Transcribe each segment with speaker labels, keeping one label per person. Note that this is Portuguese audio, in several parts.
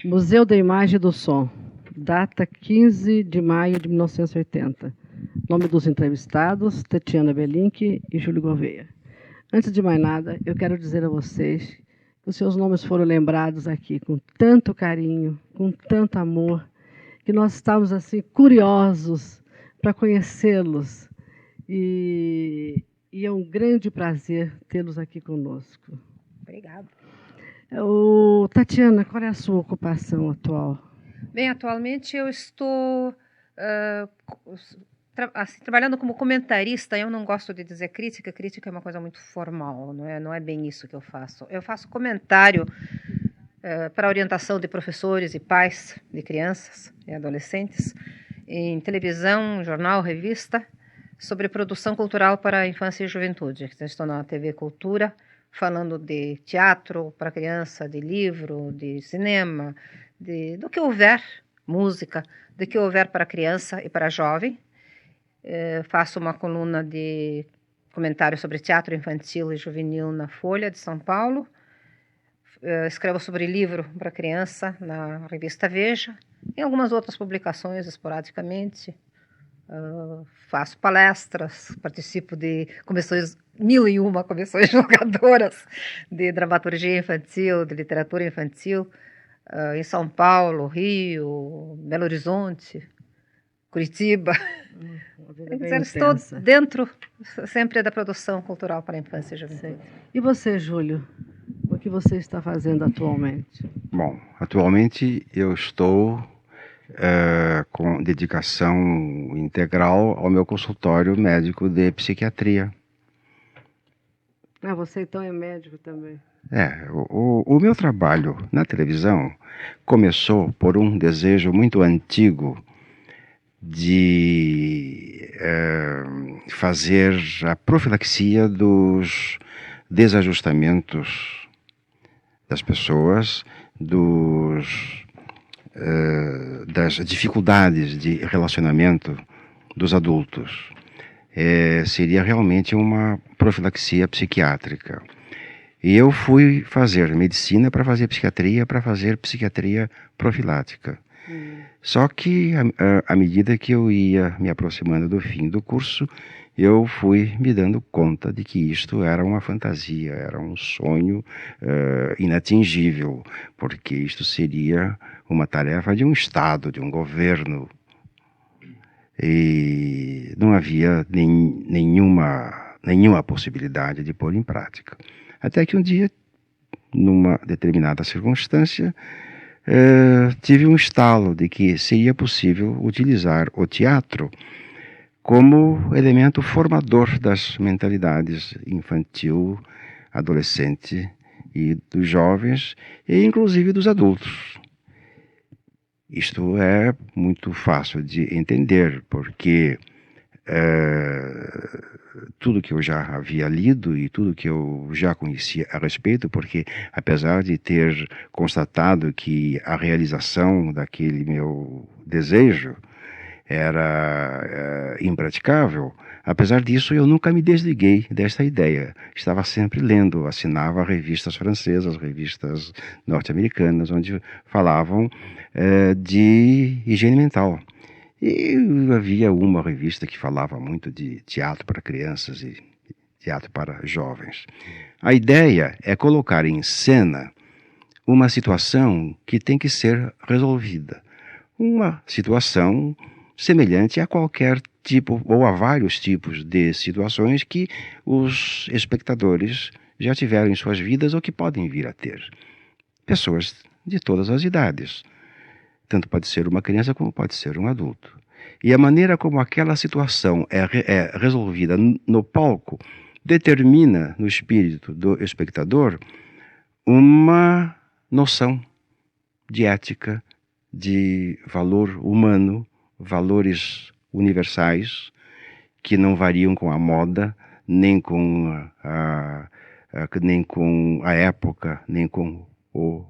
Speaker 1: Museu da Imagem e do Som, data 15 de maio de 1980. Nome dos entrevistados, Tatiana Belink e Júlio Gouveia. Antes de mais nada, eu quero dizer a vocês que os seus nomes foram lembrados aqui com tanto carinho, com tanto amor, que nós estamos assim curiosos para conhecê-los. E é um grande prazer tê-los aqui conosco.
Speaker 2: Obrigada.
Speaker 1: Tatiana, qual é a sua ocupação atual?
Speaker 2: Bem, atualmente eu estou trabalhando como comentarista. Eu não gosto de dizer crítica, crítica é uma coisa muito formal, não é bem isso que eu faço. Eu faço comentário para orientação de professores e pais de crianças e adolescentes, em televisão, jornal, revista, sobre produção cultural para a infância e juventude. Estou na TV Cultura, falando de teatro para criança, de livro, de cinema, do que houver, música, do que houver para criança e para jovem. Faço uma coluna de comentário sobre teatro infantil e juvenil na Folha de São Paulo. Escrevo sobre livro para criança na revista Veja, e algumas outras publicações esporadicamente. Faço palestras, participo de comissões, 1001 comissões jogadoras de dramaturgia infantil, de literatura infantil, em São Paulo, Rio, Belo Horizonte, Curitiba. Estou dentro sempre da produção cultural para a infância e juventude.
Speaker 1: E você, Júlio? O que você está fazendo atualmente?
Speaker 3: Bom, atualmente eu estou com dedicação integral ao meu consultório médico de psiquiatria.
Speaker 1: Você então é médico também?
Speaker 3: O meu trabalho na televisão começou por um desejo muito antigo de fazer a profilaxia dos desajustamentos das pessoas, das dificuldades de relacionamento dos adultos. Seria realmente uma profilaxia psiquiátrica. E eu fui fazer medicina para fazer psiquiatria profilática. Só que, à medida que eu ia me aproximando do fim do curso, eu fui me dando conta de que isto era uma fantasia, era um sonho inatingível, porque isto seria uma tarefa de um Estado, de um governo. E não havia nenhuma possibilidade de pôr em prática. Até que um dia, numa determinada circunstância, tive um estalo de que seria possível utilizar o teatro como elemento formador das mentalidades infantil, adolescente e dos jovens, e inclusive dos adultos. Isto é muito fácil de entender, porque tudo que eu já havia lido e tudo que eu já conhecia a respeito, porque apesar de ter constatado que a realização daquele meu desejo era impraticável, apesar disso eu nunca me desliguei desta ideia. Estava sempre lendo, assinava revistas francesas, revistas norte-americanas, onde falavam de higiene mental. E havia uma revista que falava muito de teatro para crianças e teatro para jovens. A ideia é colocar em cena uma situação que tem que ser resolvida. Uma situação semelhante a qualquer tipo ou a vários tipos de situações que os espectadores já tiveram em suas vidas ou que podem vir a ter. Pessoas de todas as idades. Tanto pode ser uma criança como pode ser um adulto. E a maneira como aquela situação é resolvida no palco determina no espírito do espectador uma noção de ética, de valor humano, valores universais que não variam com a moda, nem com a época, nem com o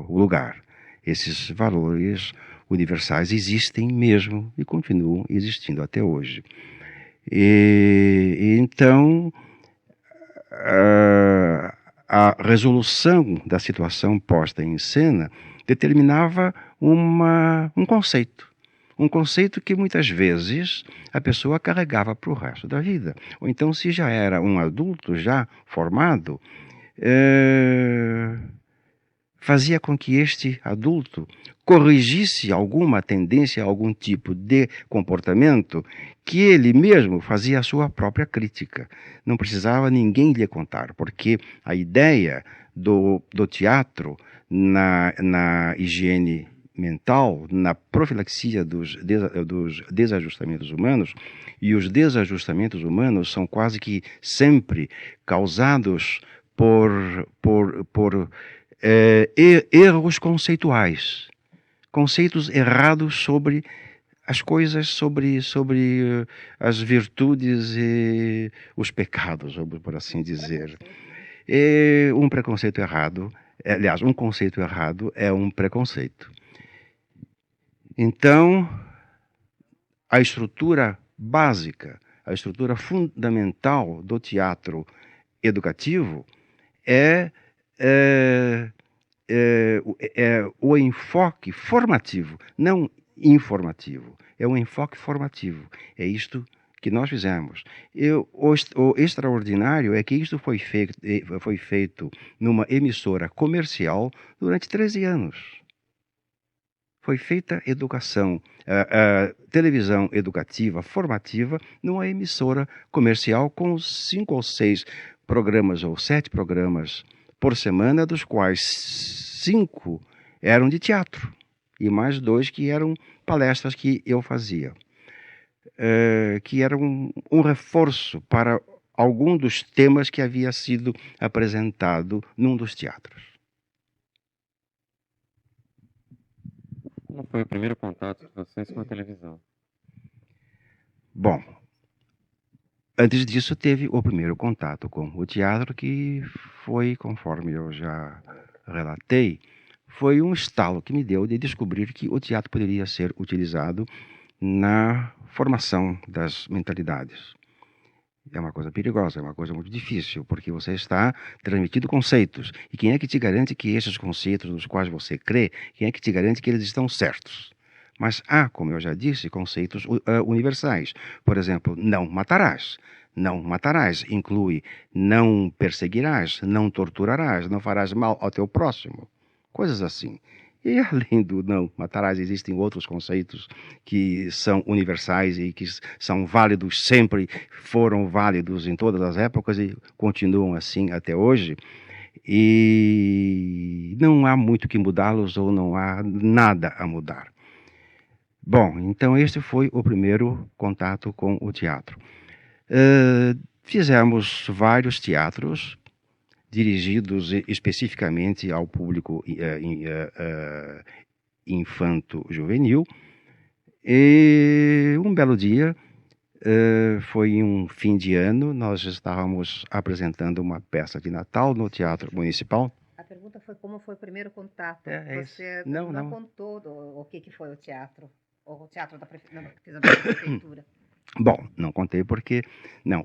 Speaker 3: lugar. Esses valores universais existem mesmo e continuam existindo até hoje. Então, a resolução da situação posta em cena determinava um conceito. Um conceito que muitas vezes a pessoa carregava para o resto da vida. Ou então, se já era um adulto, já formado, fazia com que este adulto corrigisse alguma tendência, algum tipo de comportamento que ele mesmo fazia a sua própria crítica. Não precisava ninguém lhe contar, porque a ideia do teatro na higiene mental, na profilaxia dos desajustamentos humanos, e os desajustamentos humanos são quase que sempre causados por erros conceituais, conceitos errados sobre as coisas, sobre as virtudes e os pecados, por assim dizer. Um preconceito errado, aliás, um conceito errado é um preconceito. Então, a estrutura básica, a estrutura fundamental do teatro educativo é o enfoque formativo, não informativo. É um enfoque formativo. É isto que nós fizemos. O extraordinário é que isto foi feito numa emissora comercial durante 13 anos. Foi feita educação, televisão educativa, formativa, numa emissora comercial com 5 ou 6 programas ou 7 programas por semana, dos quais 5 eram de teatro e mais 2 que eram palestras que eu fazia, que eram um reforço para algum dos temas que havia sido apresentado num dos teatros.
Speaker 4: Como foi o primeiro contato de vocês com a televisão?
Speaker 3: Bom, antes disso teve o primeiro contato com o teatro, que foi, conforme eu já relatei, foi um estalo que me deu de descobrir que o teatro poderia ser utilizado na formação das mentalidades. É uma coisa perigosa, é uma coisa muito difícil, porque você está transmitindo conceitos. E quem é que te garante que esses conceitos nos quais você crê, quem é que te garante que eles estão certos? Mas há, como eu já disse, conceitos universais. Por exemplo, não matarás. Não matarás inclui não perseguirás, não torturarás, não farás mal ao teu próximo. Coisas assim. E além do não matarás, existem outros conceitos que são universais e que são válidos, sempre foram válidos em todas as épocas e continuam assim até hoje. E não há muito que mudá-los ou não há nada a mudar. Bom, então este foi o primeiro contato com o teatro. Fizemos vários teatros dirigidos especificamente ao público infanto-juvenil. E um belo dia, foi um fim de ano, nós estávamos apresentando uma peça de Natal no Teatro Municipal.
Speaker 2: A pergunta foi como foi o primeiro contato.
Speaker 3: Você
Speaker 2: não contou o que foi o teatro. O teatro da prefeitura.
Speaker 3: Bom, não contei porque... Não,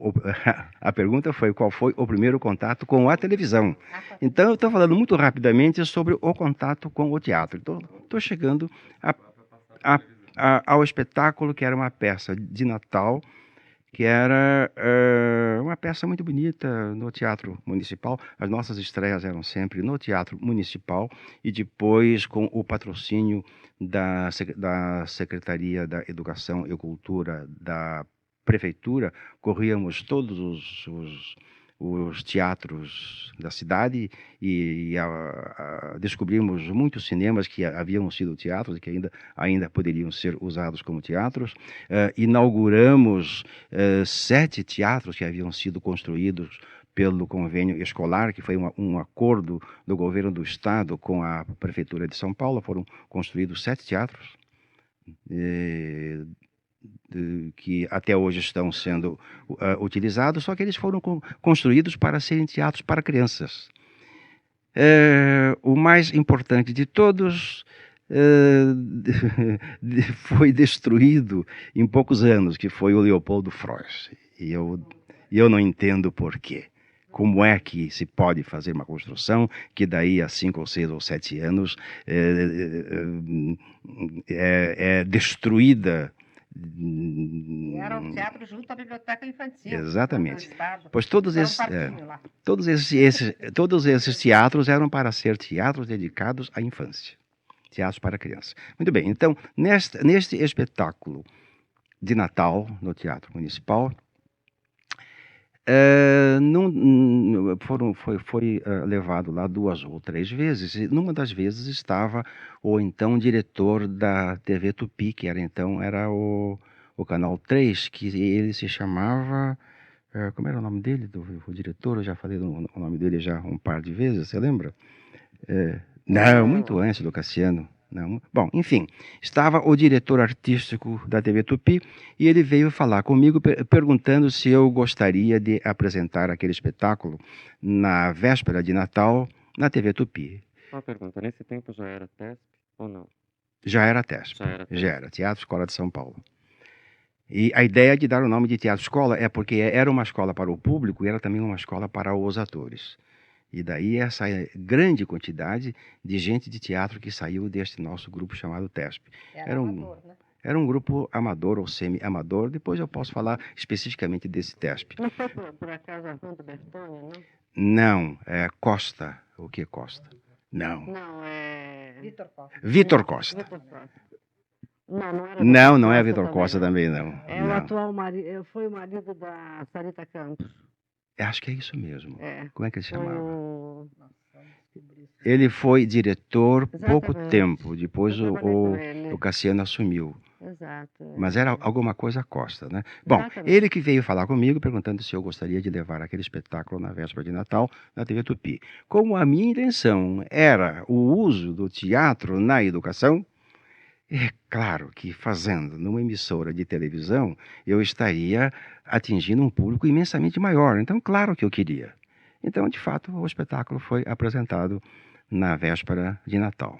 Speaker 3: a pergunta foi qual foi o primeiro contato com a televisão. Então, eu estou falando muito rapidamente sobre o contato com o teatro. Estou chegando ao espetáculo, que era uma peça de Natal, que era uma peça muito bonita no Teatro Municipal. As nossas estreias eram sempre no Teatro Municipal e depois com o patrocínio da Secretaria da Educação e Cultura da Prefeitura, corríamos todos os teatros da cidade e descobrimos muitos cinemas que haviam sido teatros e que ainda poderiam ser usados como teatros. Inauguramos 7 teatros que haviam sido construídos pelo convênio escolar, que foi um acordo do governo do estado com a prefeitura de São Paulo. Foram construídos 7 teatros que até hoje estão sendo utilizados, só que eles foram construídos para serem teatros para crianças. O mais importante de todos foi destruído em poucos anos, que foi o Leopoldo Frois. E eu não entendo por quê. como é que se pode fazer uma construção que daí a 5 ou 6 ou 7 anos é destruída.
Speaker 2: E era o teatro junto à biblioteca infantil.
Speaker 3: Exatamente.
Speaker 2: Do Estado.
Speaker 3: Pois todos
Speaker 2: Era um
Speaker 3: esses,
Speaker 2: parquinho lá.
Speaker 3: todos esses teatros eram para ser teatros dedicados à infância. Teatros para crianças. Muito bem, então, neste espetáculo de Natal, no Teatro Municipal, foi levado lá 2 ou 3 vezes, e numa das vezes estava o então diretor da TV Tupi, que era o Canal 3, que ele se chamava... como era o nome dele, o diretor? Eu já falei o nome dele já um par de vezes, você lembra? Não, muito antes do Cassiano. Não. Bom, enfim, estava o diretor artístico da TV Tupi e ele veio falar comigo perguntando se eu gostaria de apresentar aquele espetáculo na véspera de Natal na TV Tupi.
Speaker 4: Uma pergunta, nesse tempo já era TESP ou não?
Speaker 3: Já era TESP,
Speaker 4: Já
Speaker 3: era Teatro Escola de São Paulo. E a ideia de dar o nome de Teatro Escola é porque era uma escola para o público e era também uma escola para os atores. E daí essa grande quantidade de gente de teatro que saiu deste nosso grupo chamado TESP.
Speaker 2: Era amador, né?
Speaker 3: Era um grupo amador ou semi-amador, depois eu posso falar especificamente desse TESP.
Speaker 1: Não foi por acaso a Rua do Bertone, não?
Speaker 3: Não, é Costa. O que é Costa? Não.
Speaker 1: Não, é...
Speaker 2: Vitor Costa.
Speaker 3: Vitor Costa.
Speaker 1: Vitor Costa. Não era
Speaker 3: Não é Vitor Costa também, não.
Speaker 1: É o atual marido, foi o marido da Sarita Campos.
Speaker 3: Acho que é isso mesmo. Como é que ele chamava?
Speaker 1: O...
Speaker 3: Ele foi diretor pouco
Speaker 1: Exatamente.
Speaker 3: tempo, depois
Speaker 1: Eu trabalhei com
Speaker 3: o
Speaker 1: ele.
Speaker 3: Cassiano assumiu.
Speaker 1: Exato.
Speaker 3: Mas era alguma coisa Costa, né? Bom,
Speaker 1: Exatamente.
Speaker 3: ele que veio falar comigo perguntando se eu gostaria de levar aquele espetáculo na véspera de Natal na TV Tupi. Como a minha intenção era o uso do teatro na educação, é claro que fazendo numa emissora de televisão, eu estaria atingindo um público imensamente maior. Então, claro que eu queria. Então, de fato, o espetáculo foi apresentado na véspera de Natal.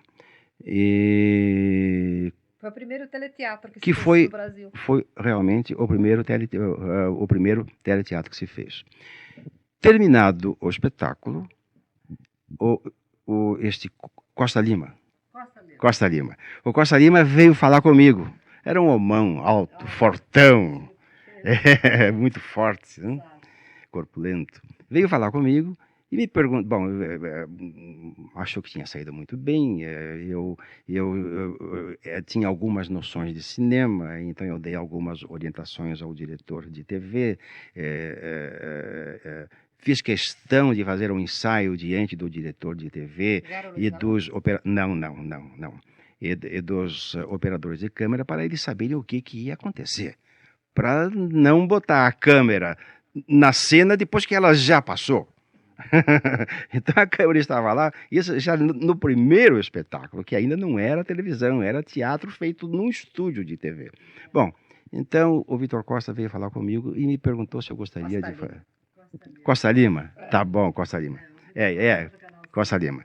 Speaker 3: E
Speaker 2: Foi o primeiro teleteatro que se
Speaker 3: que
Speaker 2: fez
Speaker 3: foi,
Speaker 2: no Brasil.
Speaker 3: foi realmente o primeiro teleteatro que se fez. Terminado o espetáculo, este Costa Lima. O Costa Lima veio falar comigo. Era um homão alto, fortão, muito forte, né? Corpulento. Veio falar comigo e me perguntou, bom, achou que tinha saído muito bem, eu tinha algumas noções de cinema, então eu dei algumas orientações ao diretor de TV, fiz questão de fazer um ensaio diante do diretor de TV e dos dos operadores de câmera para eles saberem o que ia acontecer, para não botar a câmera na cena depois que ela já passou. Então a câmera estava lá, isso já no primeiro espetáculo, que ainda não era televisão, era teatro feito num estúdio de TV. Bom, então o Vitor Costa veio falar comigo e me perguntou se eu gostaria de fazer. Costa Lima? Tá bom, Costa Lima. Costa Lima.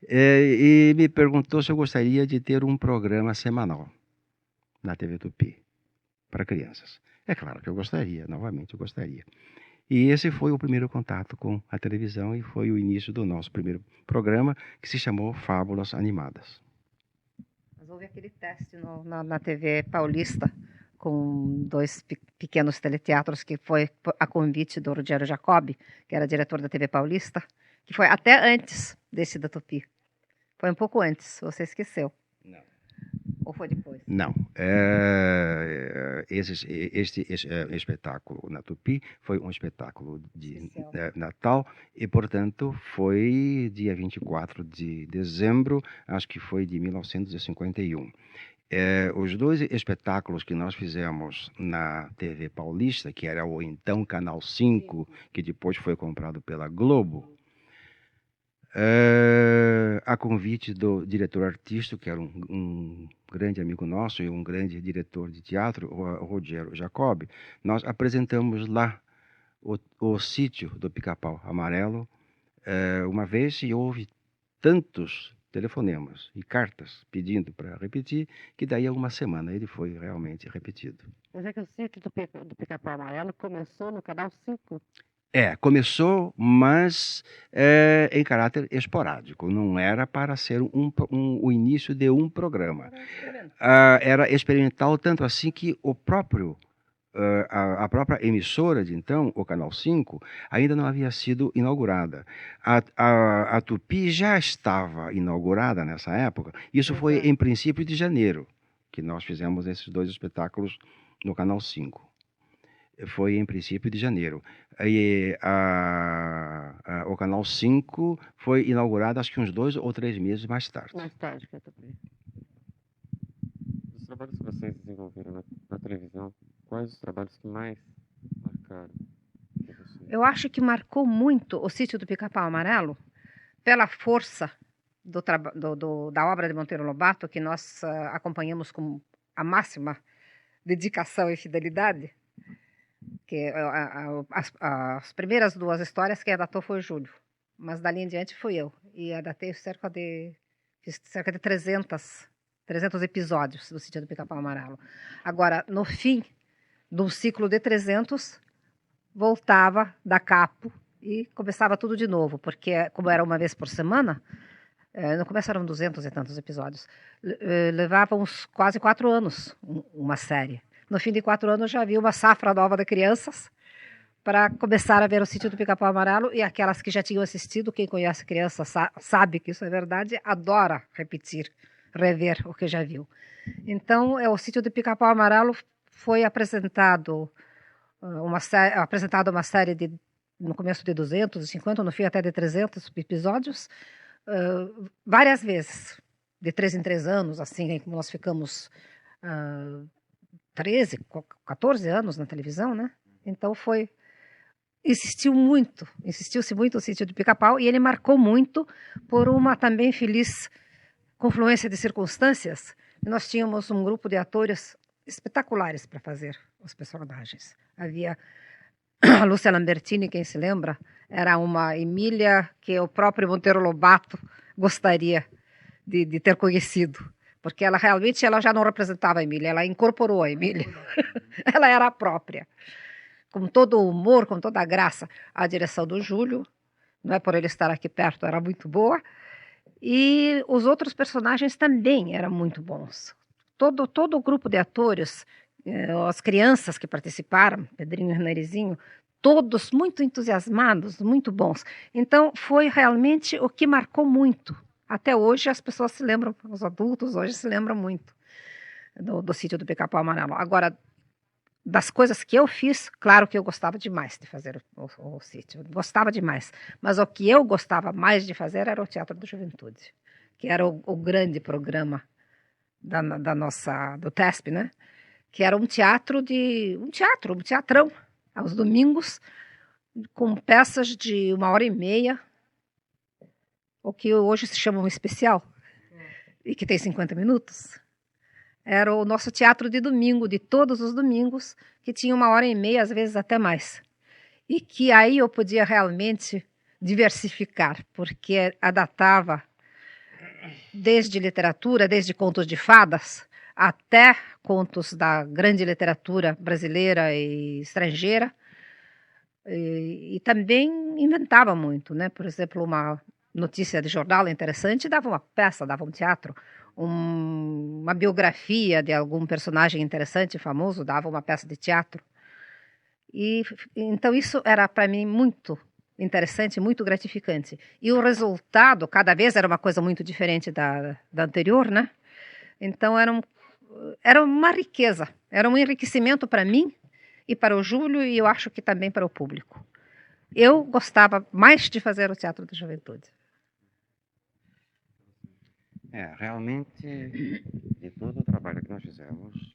Speaker 3: E me perguntou se eu gostaria de ter um programa semanal na TV Tupi para crianças. É claro que eu gostaria, novamente eu gostaria. E esse foi o primeiro contato com a televisão e foi o início do nosso primeiro programa, que se chamou Fábulas Animadas.
Speaker 2: Mas houve aquele teste na TV Paulista, com 2 pequenos teleteatros, que foi a convite do Rogério Jacobi, que era diretor da TV Paulista, que foi até antes desse da Tupi. Foi um pouco antes, você esqueceu.
Speaker 3: Não.
Speaker 2: Ou foi depois?
Speaker 3: Não. Este espetáculo na Tupi foi um espetáculo de Natal e, portanto, foi dia 24 de dezembro, acho que foi de 1951. Os 2 espetáculos que nós fizemos na TV Paulista, que era o então Canal 5, que depois foi comprado pela Globo, a convite do diretor artístico, que era um grande amigo nosso e um grande diretor de teatro, o Rogério Jacobi, nós apresentamos lá o sítio do Pica-Pau Amarelo uma vez, e houve tantos telefonemas e cartas pedindo para repetir, que daí a uma semana ele foi realmente repetido.
Speaker 1: Mas é que o sítio do Pica-Pau Amarelo começou no Canal 5?
Speaker 3: Começou, mas em caráter esporádico. Não era para ser o início de um programa. Era experimental, tanto assim que o próprio a própria emissora de então, o Canal 5, ainda não havia sido inaugurada. A Tupi já estava inaugurada nessa época. Isso foi em princípio de janeiro, que nós fizemos esses 2 espetáculos no Canal 5. Foi em princípio de janeiro. E o Canal 5 foi inaugurado acho que uns 2 ou 3 meses mais tarde.
Speaker 1: Mais tarde que a Tupi.
Speaker 4: Dos trabalhos que vocês desenvolveram na televisão, quais os trabalhos que mais marcaram pra vocês?
Speaker 2: Eu acho que marcou muito o Sítio do Pica-Pau Amarelo pela força da obra de Monteiro Lobato, que nós acompanhamos com a máxima dedicação e fidelidade. Que as primeiras 2 histórias que adaptou foi o Júlio, mas dali em diante fui eu. E adaptei cerca de 300 episódios do Sítio do Pica-Pau Amarelo. Agora, no fim do ciclo de 300, voltava da capo e começava tudo de novo, porque como era uma vez por semana, no começo eram 200 e tantos episódios, levava uns quase 4 anos uma série. No fim de 4 anos já havia uma safra nova de crianças para começar a ver o Sítio do Pica-Pau Amarelo, e aquelas que já tinham assistido, quem conhece criança sabe que isso é verdade, adora repetir, rever o que já viu. Então, o Sítio do Pica-Pau Amarelo foi apresentado uma série no começo de 250, no fim até de 300 episódios, várias vezes, de 3 em 3 anos, assim, como nós ficamos 13, 14 anos na televisão, né? Então insistiu-se muito o Sítio do Pica-Pau, e ele marcou muito por uma também feliz confluência de circunstâncias. Nós tínhamos um grupo de atores espetaculares para fazer os personagens. Havia a Lúcia Lambertini, quem se lembra, era uma Emília que o próprio Monteiro Lobato gostaria de ter conhecido, porque ela já não representava a Emília, ela incorporou a Emília. Ela era a própria, com todo o humor, com toda a graça. A direção do Júlio, não é por ele estar aqui perto, era muito boa, e os outros personagens também eram muito bons. Todo o grupo de atores, as crianças que participaram, Pedrinho e Narizinho, todos muito entusiasmados, muito bons. Então, foi realmente o que marcou muito. Até hoje as pessoas se lembram, os adultos hoje se lembram muito do Sítio do Pica-Pau Amarelo. Agora, das coisas que eu fiz, claro que eu gostava demais de fazer o Sítio, gostava demais. Mas o que eu gostava mais de fazer era o Teatro da Juventude, que era o grande programa do TESP, né? Que era um teatrão, aos domingos, com peças de 1h30, o que hoje se chama um especial, e que tem 50 minutos. Era o nosso teatro de domingo, de todos os domingos, que tinha 1h30, às vezes até mais. E que aí eu podia realmente diversificar, porque adaptava desde literatura, desde contos de fadas, até contos da grande literatura brasileira e estrangeira. E também inventava muito, né? Por exemplo, uma notícia de jornal interessante dava uma peça, dava um teatro. Uma biografia de algum personagem interessante, famoso, dava uma peça de teatro. E então isso era para mim muito interessante, muito gratificante. E o resultado, cada vez era uma coisa muito diferente da anterior, né? Então era uma riqueza, era um enriquecimento para mim e para o Júlio, e eu acho que também para o público. Eu gostava mais de fazer o Teatro da Juventude.
Speaker 3: Realmente, de todo o trabalho que nós fizemos,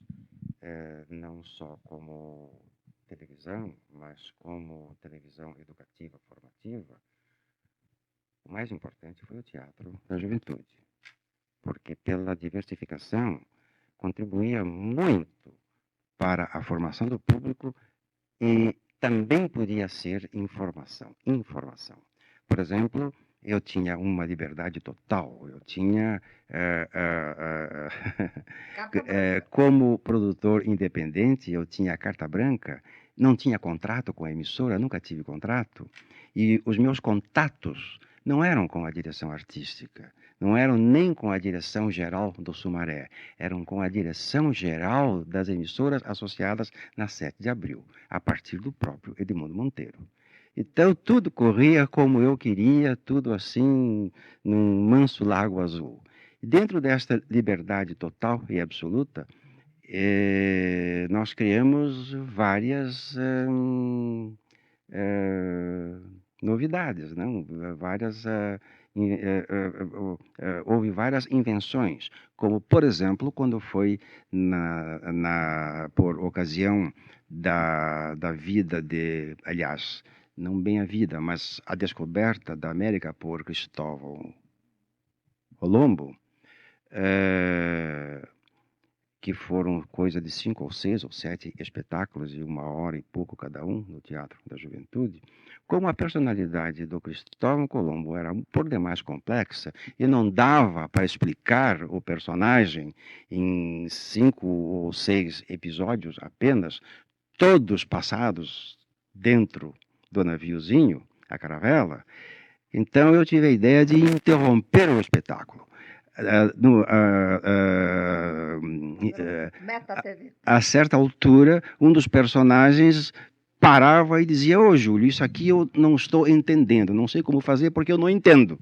Speaker 3: não só como televisão, mas como televisão educativa, formativa, o mais importante foi o Teatro da Juventude, porque pela diversificação contribuía muito para a formação do público e também podia ser informação. Por exemplo, eu tinha uma liberdade total, eu tinha, como produtor independente, eu tinha carta branca, não tinha contrato com a emissora, nunca tive contrato, e os meus contatos não eram com a direção artística, não eram nem com a direção geral do Sumaré, eram com a direção geral das emissoras associadas na 7 de abril, a partir do próprio Edmundo Monteiro. Então, tudo corria como eu queria, tudo assim, num manso lago azul. E dentro desta liberdade total e absoluta, nós criamos várias novidades, não? Houve várias invenções, como, por exemplo, quando foi por ocasião da vida aliás, não bem a vida, mas a descoberta da América por Cristóvão Colombo, que foram coisa de 5 ou 6 ou 7 espetáculos de 1h e pouco cada um no Teatro da Juventude, como a personalidade do Cristóvão Colombo era por demais complexa e não dava para explicar o personagem em 5 ou 6 episódios apenas, todos passados dentro do naviozinho, a caravela, então eu tive a ideia de interromper o espetáculo. A certa altura, um dos personagens parava e dizia: "Ô, Júlio, isso aqui eu não estou entendendo, não sei como fazer porque eu não entendo."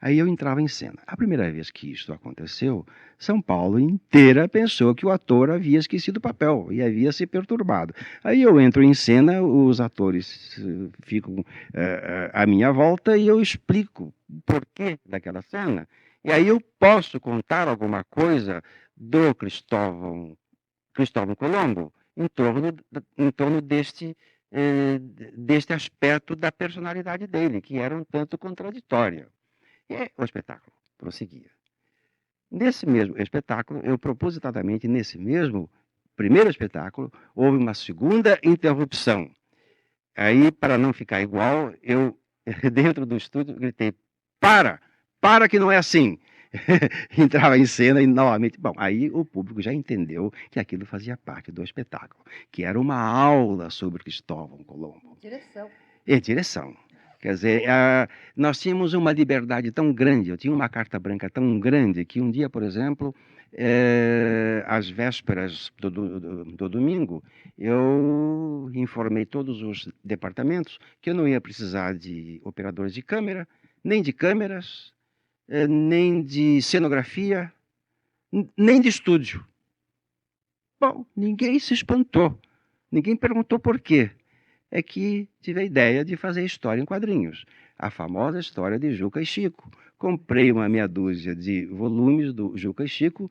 Speaker 3: Aí eu entrava em cena. A primeira vez que isso aconteceu, São Paulo inteira pensou que o ator havia esquecido o papel e havia se perturbado. Aí eu entro em cena, os atores ficam à minha volta e eu explico o porquê daquela cena. E aí eu posso contar alguma coisa do Cristóvão Colombo em torno deste aspecto da personalidade dele, que era um tanto contraditória. E o espetáculo prosseguia. Nesse mesmo espetáculo, eu propositadamente, nesse mesmo primeiro espetáculo, houve uma segunda interrupção. Aí, para não ficar igual, eu, dentro do estúdio, gritei: para que não é assim. Entrava em cena e novamente... Bom, aí o público já entendeu que aquilo fazia parte do espetáculo, que era uma aula sobre Cristóvão Colombo.
Speaker 2: Direção.
Speaker 3: E direção. Quer dizer, nós tínhamos uma liberdade tão grande, eu tinha uma carta branca tão grande, que um dia, por exemplo, às vésperas do domingo, eu informei todos os departamentos que eu não ia precisar de operadores de câmera, nem de câmeras, nem de cenografia, nem de estúdio. Bom, ninguém se espantou, ninguém perguntou por quê. É que tive a ideia de fazer história em quadrinhos, a famosa história de Juca e Chico. Comprei uma meia dúzia de volumes do Juca e Chico,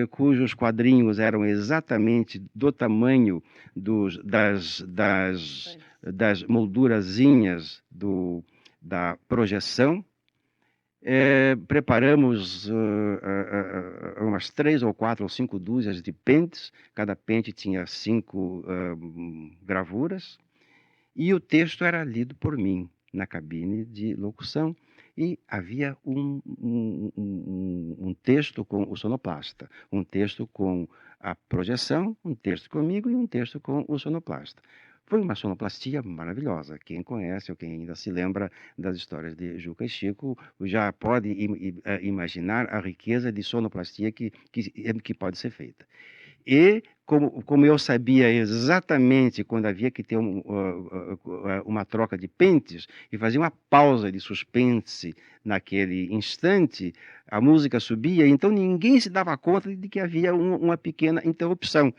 Speaker 3: cujos quadrinhos eram exatamente do tamanho das moldurazinhas da projeção. Preparamos umas 3 ou 4 ou 5 dúzias de pentes, cada pente tinha 5 gravuras, e o texto era lido por mim na cabine de locução, e havia um texto com o sonoplasta, um texto com a projeção, um texto comigo e um texto com o sonoplasta. Foi uma sonoplastia maravilhosa. Quem conhece ou quem ainda se lembra das histórias de Juca e Chico já pode imaginar a riqueza de sonoplastia que pode ser feita. E, como eu sabia exatamente quando havia que ter uma troca de pentes, e fazia uma pausa de suspense naquele instante, a música subia, então ninguém se dava conta de que havia uma pequena interrupção.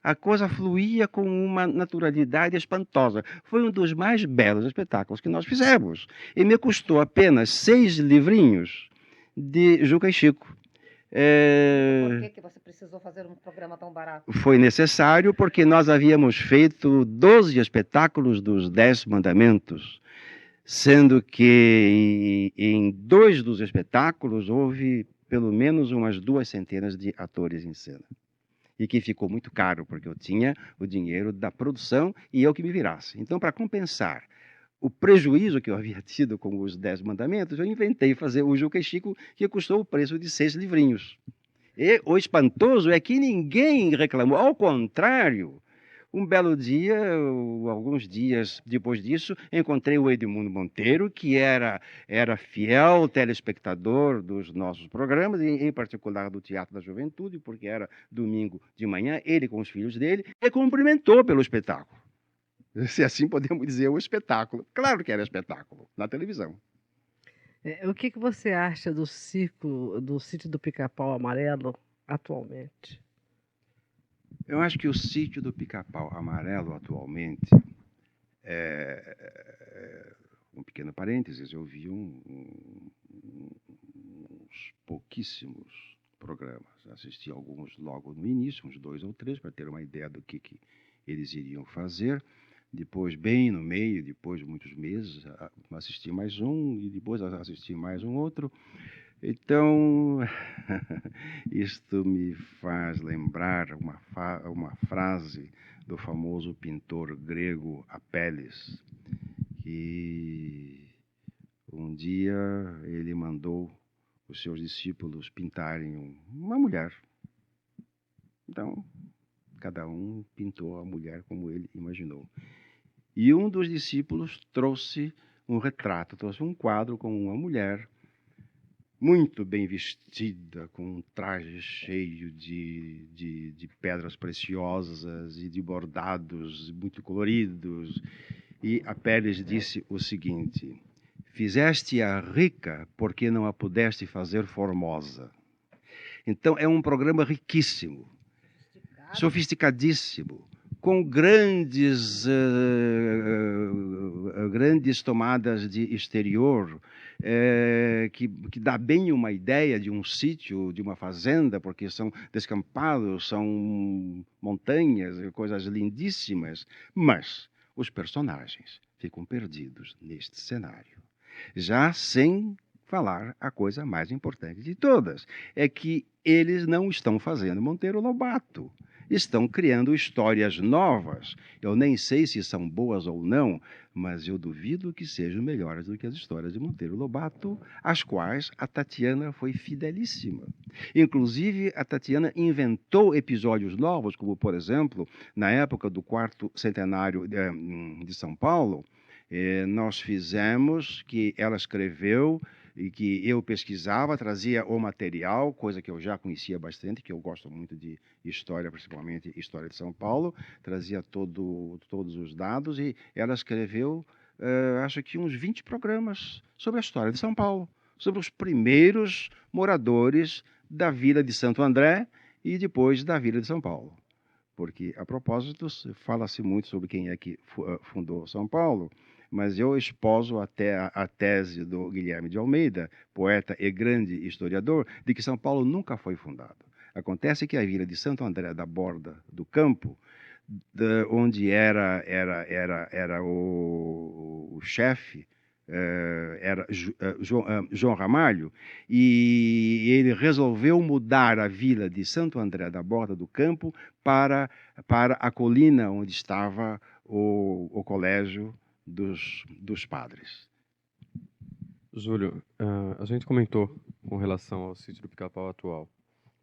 Speaker 3: A coisa fluía com uma naturalidade espantosa. Foi um dos mais belos espetáculos que nós fizemos. E me custou apenas 6 livrinhos de Juca e Chico.
Speaker 2: Por que você precisou fazer um programa tão barato?
Speaker 3: Foi necessário porque nós havíamos feito 12 espetáculos dos 10 mandamentos, sendo que em 2 dos espetáculos houve pelo menos umas 2 centenas de atores em cena. E que ficou muito caro, porque eu tinha o dinheiro da produção e eu que me virasse. Então, para compensar o prejuízo que eu havia tido com os 10 mandamentos, eu inventei fazer o Juca e Chico, que custou o preço de 6 livrinhos. E o espantoso é que ninguém reclamou. Ao contrário, Um belo dia, alguns dias depois disso, encontrei o Edmundo Monteiro, que era fiel telespectador dos nossos programas, em particular do Teatro da Juventude, porque era domingo de manhã, ele com os filhos dele, e cumprimentou pelo espetáculo. Se assim podemos dizer, o espetáculo. Claro que era espetáculo, na televisão.
Speaker 1: O que você acha do sítio do Pica-Pau Amarelo atualmente?
Speaker 3: Eu acho que o Sítio do Pica-Pau Amarelo, atualmente, um pequeno parênteses, eu vi uns pouquíssimos programas. Assisti alguns logo no início, uns 2 ou 3, para ter uma ideia do que eles iriam fazer. Depois, bem no meio, depois de muitos meses, assisti mais um, e depois assisti mais um outro. Então, isto me faz lembrar uma frase do famoso pintor grego Apelles, que um dia ele mandou os seus discípulos pintarem uma mulher. Então, cada um pintou a mulher como ele imaginou. E um dos discípulos trouxe um retrato, trouxe um quadro com uma mulher muito bem vestida, com um traje cheio de pedras preciosas e de bordados muito coloridos. E Apelles disse o seguinte: fizeste-a rica porque não a pudeste fazer formosa. Então é um programa riquíssimo, sofisticadíssimo, com grandes tomadas de exterior, que dá bem uma ideia de um sítio, de uma fazenda, porque são descampados, são montanhas, coisas lindíssimas, mas os personagens ficam perdidos neste cenário. Já sem falar a coisa mais importante de todas, é que eles não estão fazendo Monteiro Lobato. Estão criando histórias novas. Eu nem sei se são boas ou não, mas eu duvido que sejam melhores do que as histórias de Monteiro Lobato, às quais a Tatiana foi fidelíssima. Inclusive, a Tatiana inventou episódios novos, como, por exemplo, na época do 4º centenário de São Paulo, nós fizemos, que ela escreveu, e que eu pesquisava, trazia o material, coisa que eu já conhecia bastante, que eu gosto muito de história, principalmente história de São Paulo, trazia todos os dados, e ela escreveu, acho que uns 20 programas sobre a história de São Paulo, sobre os primeiros moradores da vila de Santo André e depois da vila de São Paulo. Porque, a propósito, fala-se muito sobre quem é que fundou São Paulo, mas eu esposo até a tese do Guilherme de Almeida, poeta e grande historiador, de que São Paulo nunca foi fundado. Acontece que a vila de Santo André da Borda do Campo, onde era o chefe, era João Ramalho, e ele resolveu mudar a vila de Santo André da Borda do Campo para a colina onde estava o colégio dos padres.
Speaker 4: Júlio, a gente comentou com relação ao sítio do Pica-Pau atual.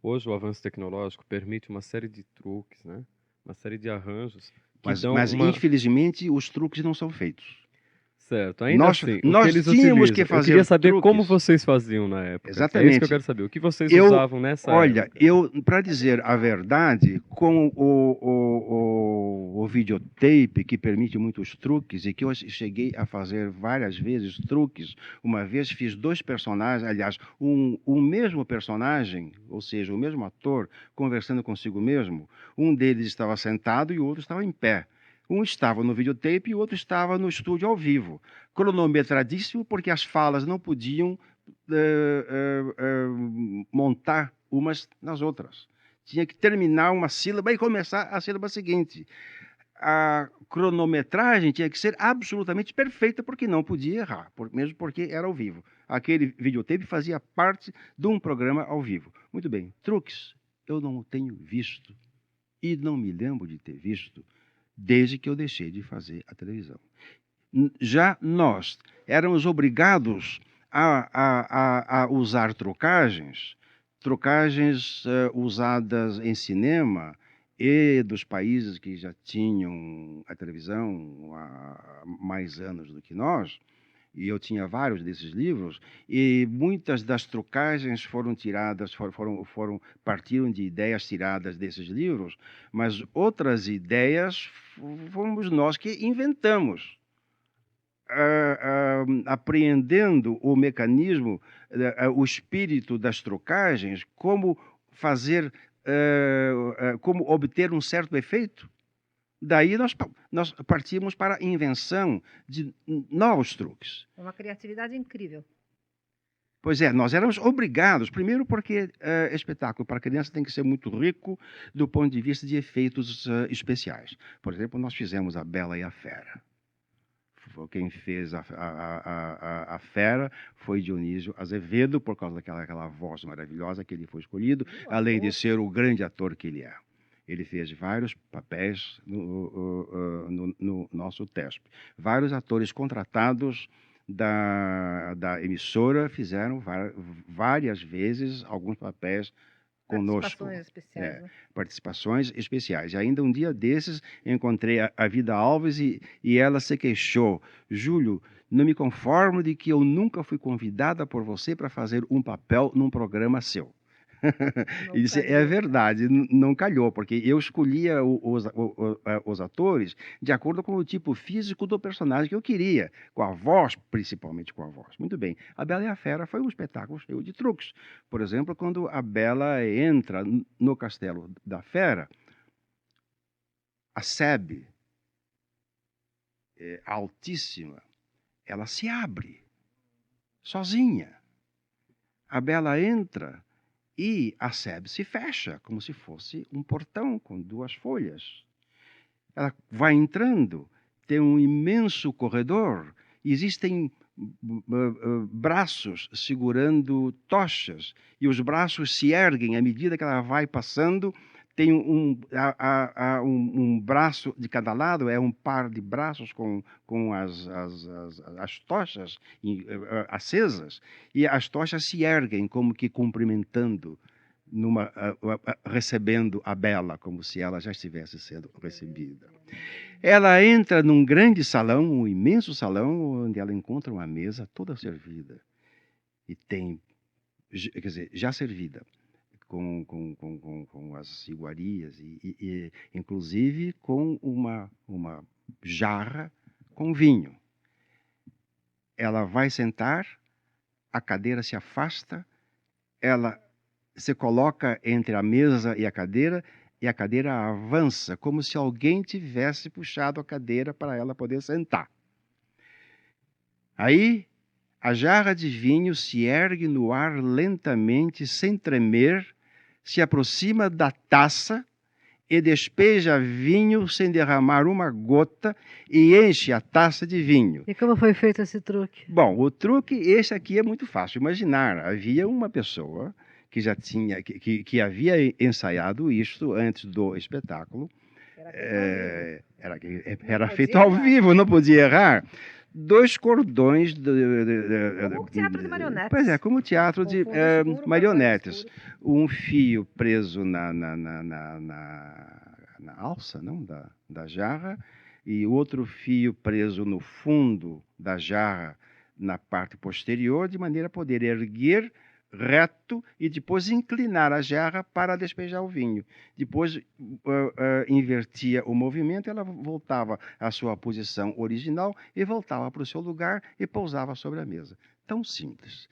Speaker 4: Hoje o avanço tecnológico permite uma série de truques, né? Uma série de arranjos que
Speaker 3: mas infelizmente os truques não são feitos.
Speaker 4: Certo, ainda assim,
Speaker 3: nós tínhamos que fazer.
Speaker 4: Eu queria saber
Speaker 3: truques.
Speaker 4: Como vocês faziam na época.
Speaker 3: Exatamente.
Speaker 4: É isso que eu quero saber. O que vocês usavam nessa época?
Speaker 3: Olha, para dizer a verdade, com o videotape, que permite muitos truques, e que eu cheguei a fazer várias vezes truques, uma vez fiz 2 personagens, aliás, um mesmo personagem, ou seja, o mesmo ator, conversando consigo mesmo, um deles estava sentado e o outro estava em pé. Um estava no videotape e o outro estava no estúdio ao vivo. Cronometradíssimo, porque as falas não podiam montar umas nas outras. Tinha que terminar uma sílaba e começar a sílaba seguinte. A cronometragem tinha que ser absolutamente perfeita, porque não podia errar, mesmo porque era ao vivo. Aquele videotape fazia parte de um programa ao vivo. Muito bem, truques eu não tenho visto e não me lembro de ter visto desde que eu deixei de fazer a televisão. Já nós éramos obrigados a usar trocagens usadas em cinema e dos países que já tinham a televisão há mais anos do que nós, e eu tinha vários desses livros, e muitas das trucagens foram tiradas, partiram de ideias tiradas desses livros, mas outras ideias fomos nós que inventamos. Apreendendo o mecanismo, o espírito das trocagens, como fazer, como obter um certo efeito. Daí nós partimos para a invenção de novos truques.
Speaker 2: Uma criatividade incrível.
Speaker 3: Pois é, nós éramos obrigados, primeiro porque espetáculo para criança tem que ser muito rico do ponto de vista de efeitos especiais. Por exemplo, nós fizemos A Bela e a Fera. Quem fez a Fera foi Dionísio Azevedo, por causa daquela voz maravilhosa que ele foi escolhido, além de ser o grande ator que ele é. Ele fez vários papéis no nosso TESP. Vários atores contratados da emissora fizeram várias vezes alguns papéis conosco.
Speaker 2: Participações especiais. Né?
Speaker 3: Participações especiais. E ainda um dia desses encontrei a Vida Alves e ela se queixou. Júlio, não me conformo de que eu nunca fui convidada por você para fazer um papel num programa seu. E disse, é verdade, não calhou, porque eu escolhia os atores de acordo com o tipo físico do personagem que eu queria, com a voz, principalmente com a voz. Muito bem, A Bela e a Fera foi um espetáculo cheio de truques. Por exemplo, quando a Bela entra no castelo da Fera, a sebe, altíssima, ela se abre, sozinha. A Bela entra e a sebe se fecha, como se fosse um portão com duas folhas. Ela vai entrando, tem um imenso corredor, existem braços segurando tochas, e os braços se erguem à medida que ela vai passando. Tem um braço de cada lado, é um par de braços com as tochas acesas, e as tochas se erguem como que cumprimentando, recebendo a Bela, como se ela já estivesse sendo recebida. Ela entra num grande salão, um imenso salão, onde ela encontra uma mesa toda servida, e tem, quer dizer, já servida, com as iguarias e inclusive com uma jarra com vinho. Ela vai sentar, a cadeira se afasta, ela se coloca entre a mesa e a cadeira avança, como se alguém tivesse puxado a cadeira para ela poder sentar. Aí a jarra de vinho se ergue no ar lentamente, sem tremer, se aproxima da taça e despeja vinho sem derramar uma gota e enche a taça de vinho.
Speaker 1: E como foi feito esse truque?
Speaker 3: Bom, o truque, esse aqui é muito fácil imaginar. Havia uma pessoa que já tinha, que havia ensaiado isto antes do espetáculo. Era feito ao vivo, não podia errar. 2 cordões
Speaker 2: como o teatro de marionetes.
Speaker 3: Pois é, como o teatro de marionetes. Um fio preso na alça, não, da jarra, e outro fio preso no fundo da jarra, na parte posterior, de maneira a poder erguer reto e depois inclinar a jarra para despejar o vinho. Depois invertia o movimento, ela voltava à sua posição original e voltava para o seu lugar e pousava sobre a mesa. Tão simples.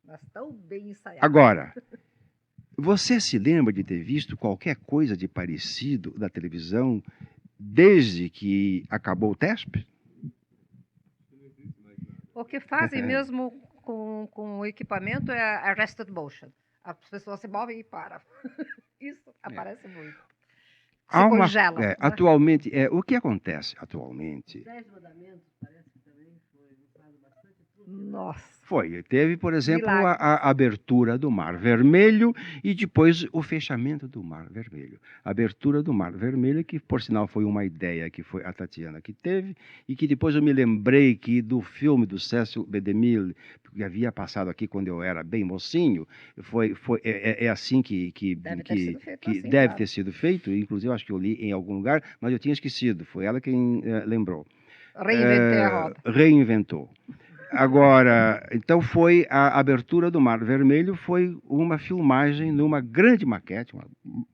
Speaker 2: Mas tão bem ensaiado.
Speaker 3: Agora, você se lembra de ter visto qualquer coisa de parecido na televisão desde que acabou o TESP?
Speaker 2: O que fazem mesmo com o equipamento é arrested motion. As pessoas se movem e param. Isso aparece muito. Se congela. Né?
Speaker 3: Atualmente, o que acontece atualmente?
Speaker 1: 10 mandamentos parece que também foi usado bastante truque.
Speaker 2: Nossa.
Speaker 3: Foi. Teve, por exemplo,
Speaker 2: Milagre.
Speaker 3: a abertura do Mar Vermelho e depois o fechamento do Mar Vermelho. A abertura do Mar Vermelho, que por sinal foi uma ideia que foi a Tatiana que teve, e que depois eu me lembrei que do filme do Cecil B. DeMille, que havia passado aqui quando eu era bem mocinho, é assim que
Speaker 2: Deve ter sido feito
Speaker 3: que
Speaker 2: assim,
Speaker 3: deve
Speaker 2: claro.
Speaker 3: ter sido feito. Inclusive, eu acho que eu li em algum lugar, mas eu tinha esquecido. Foi ela quem lembrou.
Speaker 2: Reinventei a roda.
Speaker 3: Reinventou. Agora, então foi a abertura do Mar Vermelho, foi uma filmagem numa grande maquete, uma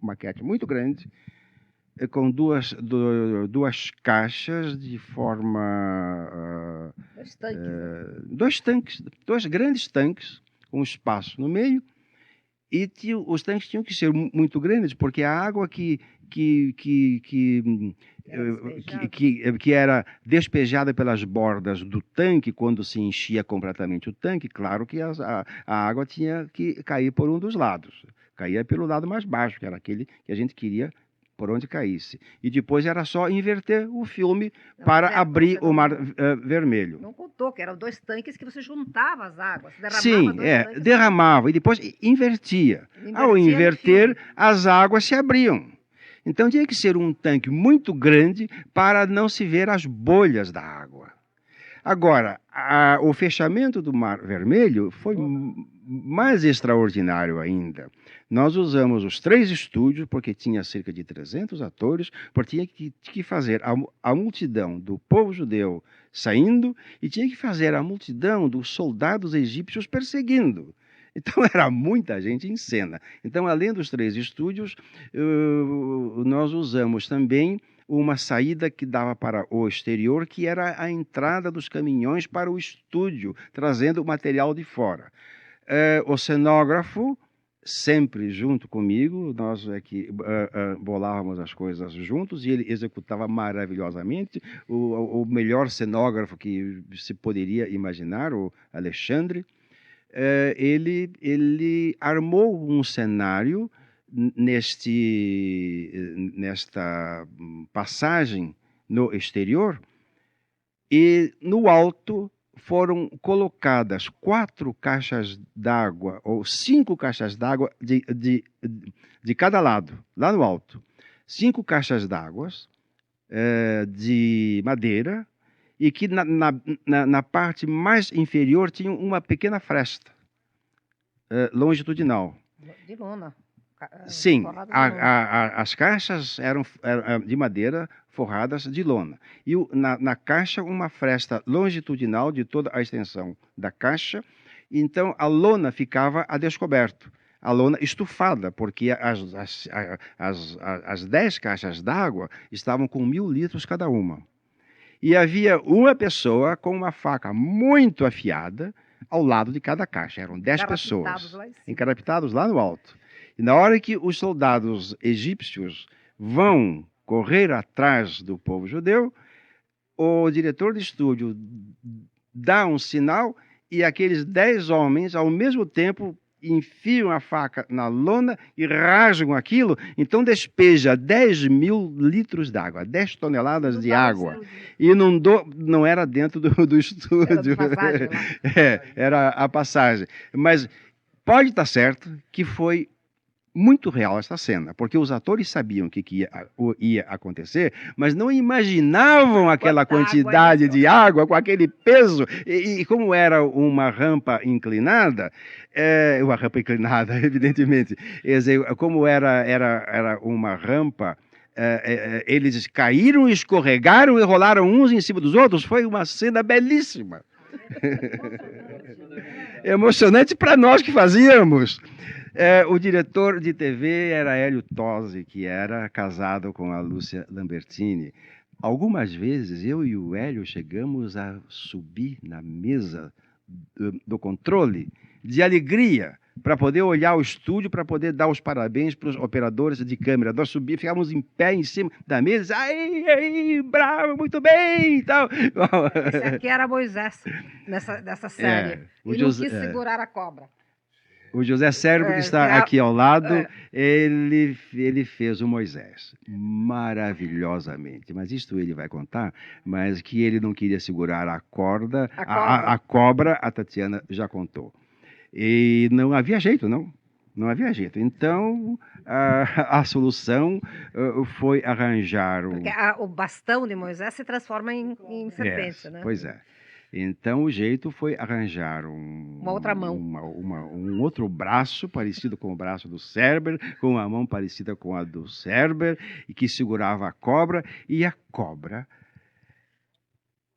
Speaker 3: maquete muito grande, com duas caixas de forma...
Speaker 2: Dois tanques.
Speaker 3: dois grandes tanques, com espaço no meio, e os tanques tinham que ser muito grandes, porque a água que era despejada pelas bordas do tanque, quando se enchia completamente o tanque, claro que a água tinha que cair por um dos lados. Caía pelo lado mais baixo, que era aquele que a gente queria por onde caísse. E depois era só inverter o filme para abrir o Mar Vermelho.
Speaker 2: Não contou, que eram 2 tanques que você juntava as águas.
Speaker 3: Sim, derramava e depois invertia. Ao inverter, as águas se abriam. Então tinha que ser um tanque muito grande para não se ver as bolhas da água. Agora, o fechamento do Mar Vermelho foi mais extraordinário ainda. Nós usamos os 3 estúdios, porque tinha cerca de 300 atores, porque tinha que fazer a multidão do povo judeu saindo e tinha que fazer a multidão dos soldados egípcios perseguindo. Então, era muita gente em cena. Então, além dos 3 estúdios, nós usamos também uma saída que dava para o exterior, que era a entrada dos caminhões para o estúdio, trazendo o material de fora. O cenógrafo, sempre junto comigo, nós é que bolávamos as coisas juntos e ele executava maravilhosamente. O melhor cenógrafo que se poderia imaginar, o Alexandre, ele armou um cenário nesta passagem no exterior, e no alto foram colocadas 4 caixas d'água, ou 5 caixas d'água de cada lado, lá no alto. 5 caixas d'água de madeira, e que na parte mais inferior tinha uma pequena fresta longitudinal.
Speaker 2: De lona.
Speaker 3: Sim, as caixas eram de madeira forradas de lona. E na caixa uma fresta longitudinal de toda a extensão da caixa. Então a lona ficava a descoberto. A lona estufada, porque as 10 caixas d'água estavam com 1.000 litros cada uma. E havia uma pessoa com uma faca muito afiada ao lado de cada caixa. Eram 10 pessoas encarapitados lá no alto. E na hora que os soldados egípcios vão correr atrás do povo judeu, o diretor de estúdio dá um sinal e aqueles 10 homens, ao mesmo tempo, enfiam a faca na lona e rasgam aquilo, então despeja 10.000 litros d'água, 10 toneladas de água. E não era dentro do estúdio. Era passagem, era a passagem. Mas pode estar certo que foi muito real essa cena, porque os atores sabiam que ia acontecer, mas não imaginavam aquela quantidade de água com aquele peso, e como era uma rampa inclinada, evidentemente, como era uma rampa, eles caíram, escorregaram e rolaram uns em cima dos outros. Foi uma cena belíssima. Emocionante para nós que fazíamos. O diretor de TV era Hélio Tosi, que era casado com a Lúcia Lambertini. Algumas vezes eu e o Hélio chegamos a subir na mesa do controle de alegria para poder olhar o estúdio, para poder dar os parabéns para os operadores de câmera. Nós ficávamos em pé em cima da mesa, aí, bravo, muito bem e tal.
Speaker 2: Esse aqui era Moisés, nessa série. Ele não quis segurar a cobra.
Speaker 3: O José Cérebro, que está aqui ao lado, ele fez o Moisés maravilhosamente. Mas isto ele vai contar, mas que ele não queria segurar a corda, a cobra, a Tatiana já contou. E não havia jeito, não. Não havia jeito. Então, a solução foi arranjar
Speaker 2: Porque o bastão de Moisés se transforma em serpente, né?
Speaker 3: Pois é. Então, o jeito foi arranjar
Speaker 2: uma outra mão.
Speaker 3: Um outro braço parecido com o braço do Cerber, com uma mão parecida com a do Cerber, e que segurava a cobra. E a cobra...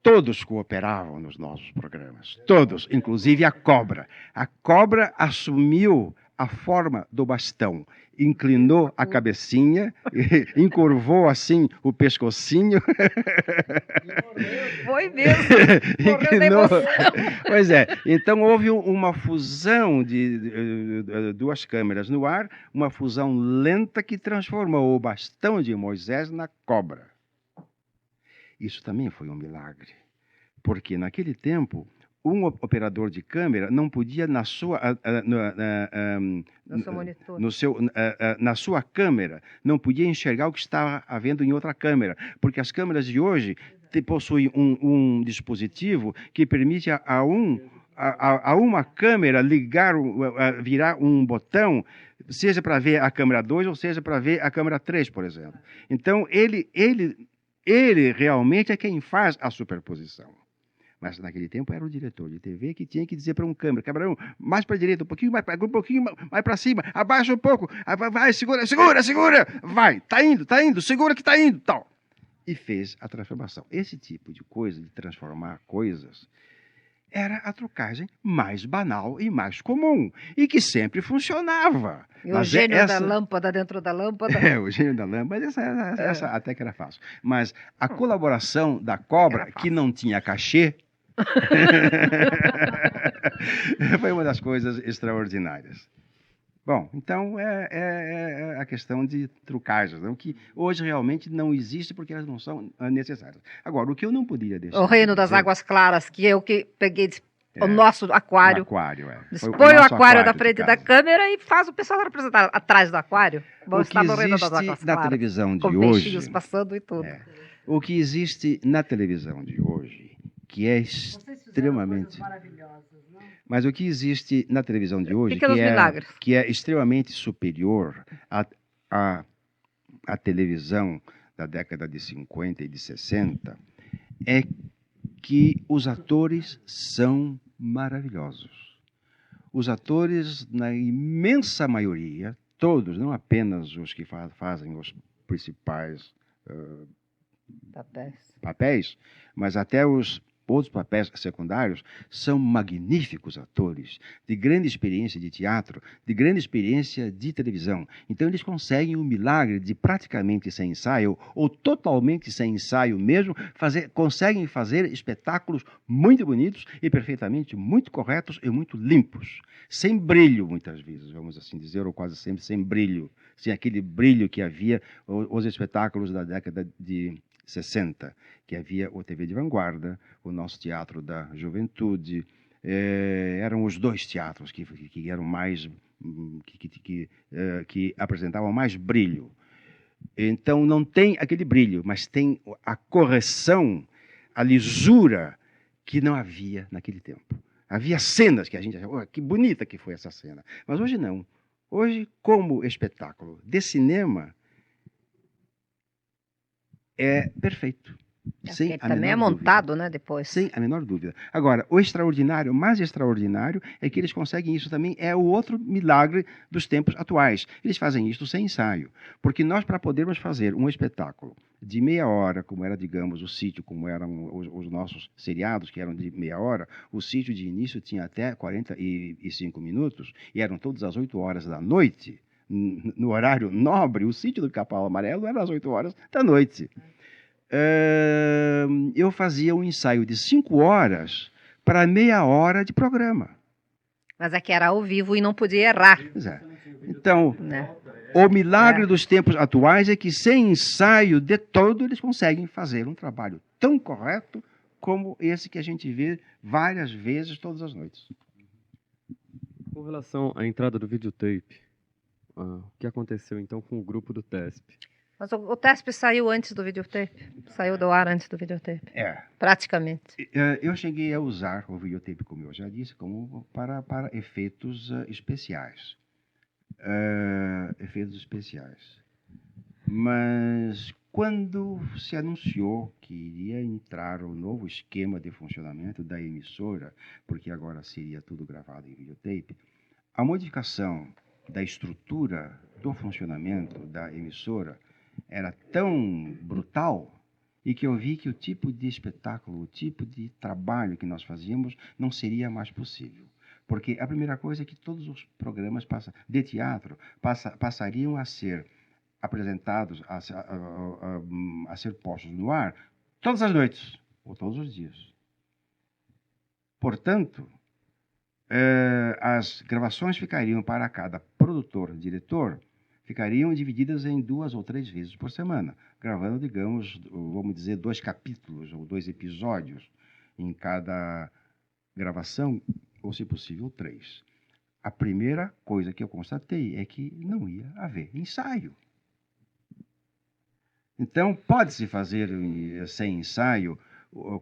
Speaker 3: Todos cooperavam nos nossos programas. Todos, inclusive a cobra. A cobra assumiu a forma do bastão, inclinou a cabecinha, encurvou assim o pescocinho.
Speaker 2: Foi mesmo.
Speaker 3: Inclinou. Pois é. Então houve uma fusão de duas câmeras no ar, uma fusão lenta que transformou o bastão de Moisés na cobra. Isso também foi um milagre, porque naquele tempo um operador de câmera não podia na sua câmera não podia enxergar o que estava havendo em outra câmera, porque as câmeras de hoje possuem um dispositivo que permite a uma câmera virar um botão, seja para ver a câmera 2 ou seja para ver a câmera 3, por exemplo. Então ele realmente é quem faz a superposição. Mas naquele tempo era o diretor de TV que tinha que dizer para um câmera, camarão, mais para a direita, um pouquinho mais para cima, abaixa um pouco, vai, segura, vai, tá indo, segura que tá indo, tal. E fez a transformação. Esse tipo de coisa, de transformar coisas, era a trucagem mais banal e mais comum, e que sempre funcionava.
Speaker 2: E o gênio da lâmpada dentro da lâmpada.
Speaker 3: O gênio da lâmpada, essa até que era fácil. Mas a colaboração da cobra, que não tinha cachê, foi uma das coisas extraordinárias. Bom, então é a questão de trucagens, não? Que hoje realmente não existe porque elas não são necessárias. Agora, o que eu não podia deixar...
Speaker 2: O reino das águas claras, que eu que peguei o nosso aquário. Põe o aquário da frente da câmera e faz o pessoal representar atrás do aquário.
Speaker 3: O que existe na televisão de hoje...
Speaker 2: peixinhos passando e tudo.
Speaker 3: O que existe na televisão de hoje, que é extremamente... Mas o que existe na televisão de hoje, que é extremamente superior à televisão da década de 50 e de 60, é que os atores são maravilhosos. Os atores, na imensa maioria, todos, não apenas os que fazem os principais papéis, mas até os outros papéis secundários, são magníficos atores, de grande experiência de teatro, de grande experiência de televisão. Então, eles conseguem o milagre de praticamente sem ensaio, ou totalmente sem ensaio mesmo, conseguem fazer espetáculos muito bonitos e perfeitamente muito corretos e muito limpos. Sem brilho, muitas vezes, vamos assim dizer, ou quase sempre sem brilho. Sem aquele brilho que havia os espetáculos da década de 60, que havia o TV de Vanguarda, o nosso Teatro da Juventude, eram os dois teatros que eram mais que apresentavam mais brilho. Então não tem aquele brilho, mas tem a correção, a lisura que não havia naquele tempo. Havia cenas que a gente achava, que bonita que foi essa cena, mas hoje não. Hoje, como espetáculo de cinema, é perfeito.
Speaker 2: Também é montado, né, depois.
Speaker 3: Sem a menor dúvida. Agora, o extraordinário, o mais extraordinário, é que eles conseguem isso também, é o outro milagre dos tempos atuais. Eles fazem isso sem ensaio. Porque nós, para podermos fazer um espetáculo de meia hora, como era, digamos, o Sítio, como eram os nossos seriados, que eram de meia hora, o Sítio de início tinha até 45 minutos, e eram todas às 8 horas da noite, no horário nobre. O Sítio do Pica-Pau Amarelo era às 8 horas da noite. Eu fazia um ensaio de 5 horas para meia hora de programa.
Speaker 2: Mas é que era ao vivo e não podia errar.
Speaker 3: Então, o milagre dos tempos atuais é que sem ensaio de todo eles conseguem fazer um trabalho tão correto como esse que a gente vê várias vezes todas as noites.
Speaker 4: Com relação à entrada do videotape, o que aconteceu então com o grupo do TESP?
Speaker 2: Mas o TESP saiu antes do videotape. Saiu do ar antes do videotape. Praticamente.
Speaker 3: Eu cheguei a usar o videotape, como eu já disse, como para efeitos especiais. Efeitos especiais. Mas quando se anunciou que iria entrar o novo esquema de funcionamento da emissora, porque agora seria tudo gravado em videotape, a modificação da estrutura do funcionamento da emissora era tão brutal e que eu vi que o tipo de espetáculo, o tipo de trabalho que nós fazíamos não seria mais possível. Porque a primeira coisa é que todos os programas de teatro passariam a ser apresentados, a ser postos no ar todas as noites ou todos os dias. Portanto, as gravações ficariam para cada produtor, diretor, ficariam divididas em 2 ou 3 vezes por semana, gravando, digamos, vamos dizer, 2 capítulos ou 2 episódios em cada gravação, ou, se possível, 3. A primeira coisa que eu constatei é que não ia haver ensaio. Então, pode-se fazer sem ensaio,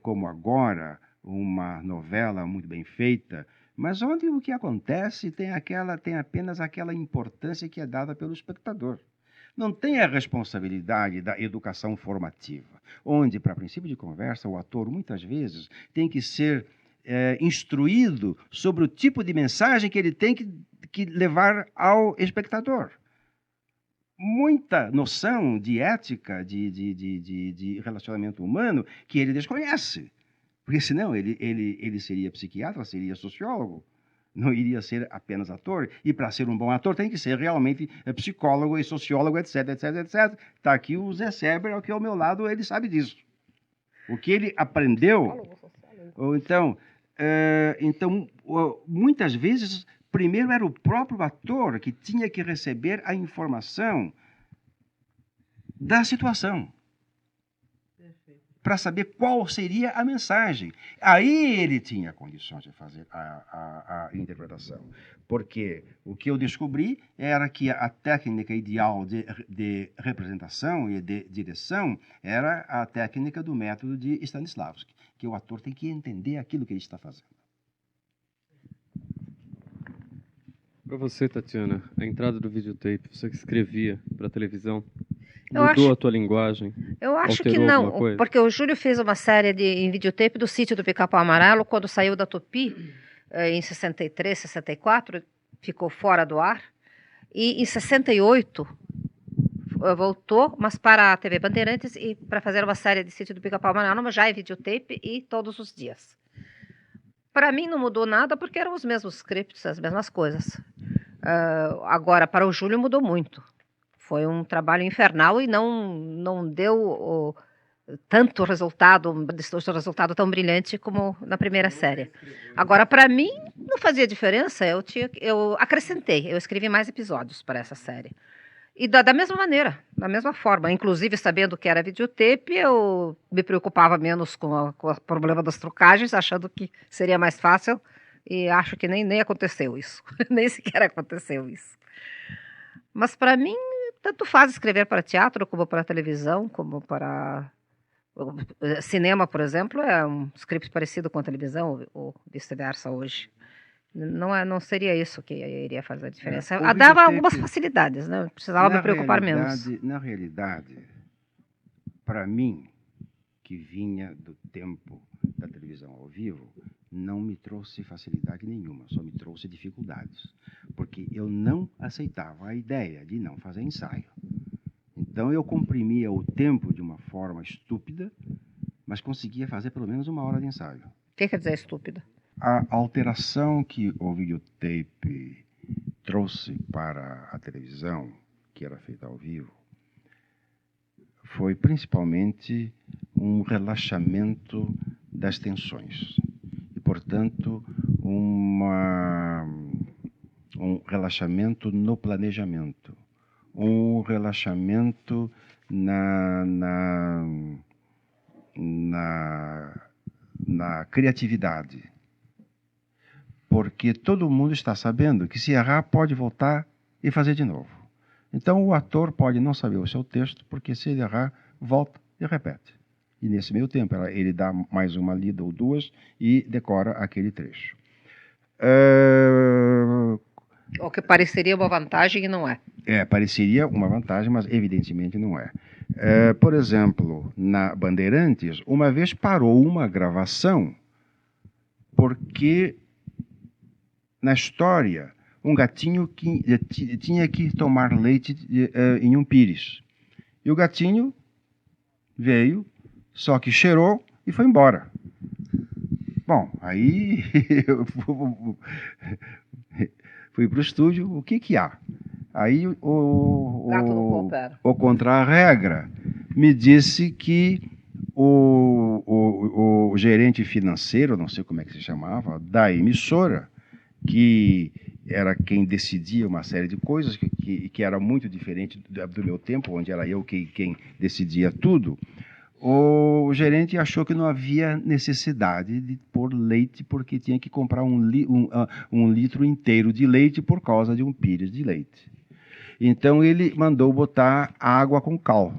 Speaker 3: como agora, uma novela muito bem feita, mas onde o que acontece tem apenas aquela importância que é dada pelo espectador. Não tem a responsabilidade da educação formativa, onde, para princípio de conversa, o ator, muitas vezes, tem que ser instruído sobre o tipo de mensagem que ele tem que levar ao espectador. Muita noção de ética, de relacionamento humano, que ele desconhece. Porque senão ele seria psiquiatra, seria sociólogo, não iria ser apenas ator. E para ser um bom ator tem que ser realmente psicólogo e sociólogo, etc, etc, etc. Está aqui o Zé Seber, aqui ao meu lado, ele sabe disso. O que ele aprendeu... Então, muitas vezes, primeiro era o próprio ator que tinha que receber a informação da situação, para saber qual seria a mensagem. Aí ele tinha condições de fazer a interpretação. Porque o que eu descobri era que a técnica ideal de representação e de direção era a técnica do método de Stanislavski, que o ator tem que entender aquilo que ele está fazendo.
Speaker 4: Para você, Tatiana, a entrada do videotape, você que escrevia para a televisão, mudou a tua linguagem?
Speaker 2: Eu acho que não, porque o Júlio fez uma série em videotape do Sítio do Pica-Pau Amarelo, quando saiu da Tupi, em 63, 64, ficou fora do ar, e em 68 voltou, mas para a TV Bandeirantes, e para fazer uma série de Sítio do Pica-Pau Amarelo, mas já em videotape e todos os dias. Para mim não mudou nada, porque eram os mesmos scripts, as mesmas coisas. Agora, para o Júlio mudou muito. Foi um trabalho infernal e não deu tanto resultado, um resultado tão brilhante como na primeira série. Agora, para mim, não fazia diferença. Eu acrescentei, eu escrevi mais episódios para essa série. E da mesma maneira, da mesma forma. Inclusive, sabendo que era videotape, eu me preocupava menos com o problema das trucagens, achando que seria mais fácil. E acho que nem aconteceu isso. Nem sequer aconteceu isso. Mas, para mim, tanto faz escrever para teatro, como para televisão, como para cinema, por exemplo, é um script parecido com a televisão, ou vice-versa hoje. Não seria isso que iria fazer a diferença. Dava algumas facilidades, né? Precisava me preocupar menos.
Speaker 3: Na realidade, para mim, que vinha do tempo da televisão ao vivo, não me trouxe facilidade nenhuma, só me trouxe dificuldades. Porque eu não aceitava a ideia de não fazer ensaio. Então eu comprimia o tempo de uma forma estúpida, mas conseguia fazer pelo menos 1 hora de ensaio.
Speaker 2: O que quer dizer estúpida?
Speaker 3: A alteração que o videotape trouxe para a televisão, que era feita ao vivo, foi principalmente um relaxamento das tensões. E, portanto, um relaxamento no planejamento, um relaxamento na criatividade. porque todo mundo está sabendo que se errar pode voltar e fazer de novo. Então o ator pode não saber o seu texto, porque se ele errar, volta e repete. E nesse meio tempo ele dá mais uma lida ou duas e decora aquele trecho.
Speaker 2: O que pareceria uma vantagem e não é.
Speaker 3: Pareceria uma vantagem, mas evidentemente não é. Por exemplo, na Bandeirantes, uma vez parou uma gravação porque na história um gatinho que tinha que tomar leite em um pires. E o gatinho veio, só que cheirou e foi embora. Bom, aí eu fui para o estúdio, o que há? Aí o contra-regra me disse que o gerente financeiro, não sei como é que se chamava, da emissora, que era quem decidia uma série de coisas, que era muito diferente do meu tempo, onde era eu quem decidia tudo, o gerente achou que não havia necessidade de pôr leite, porque tinha que comprar um litro inteiro de leite por causa de um pires de leite. Então ele mandou botar água com cal.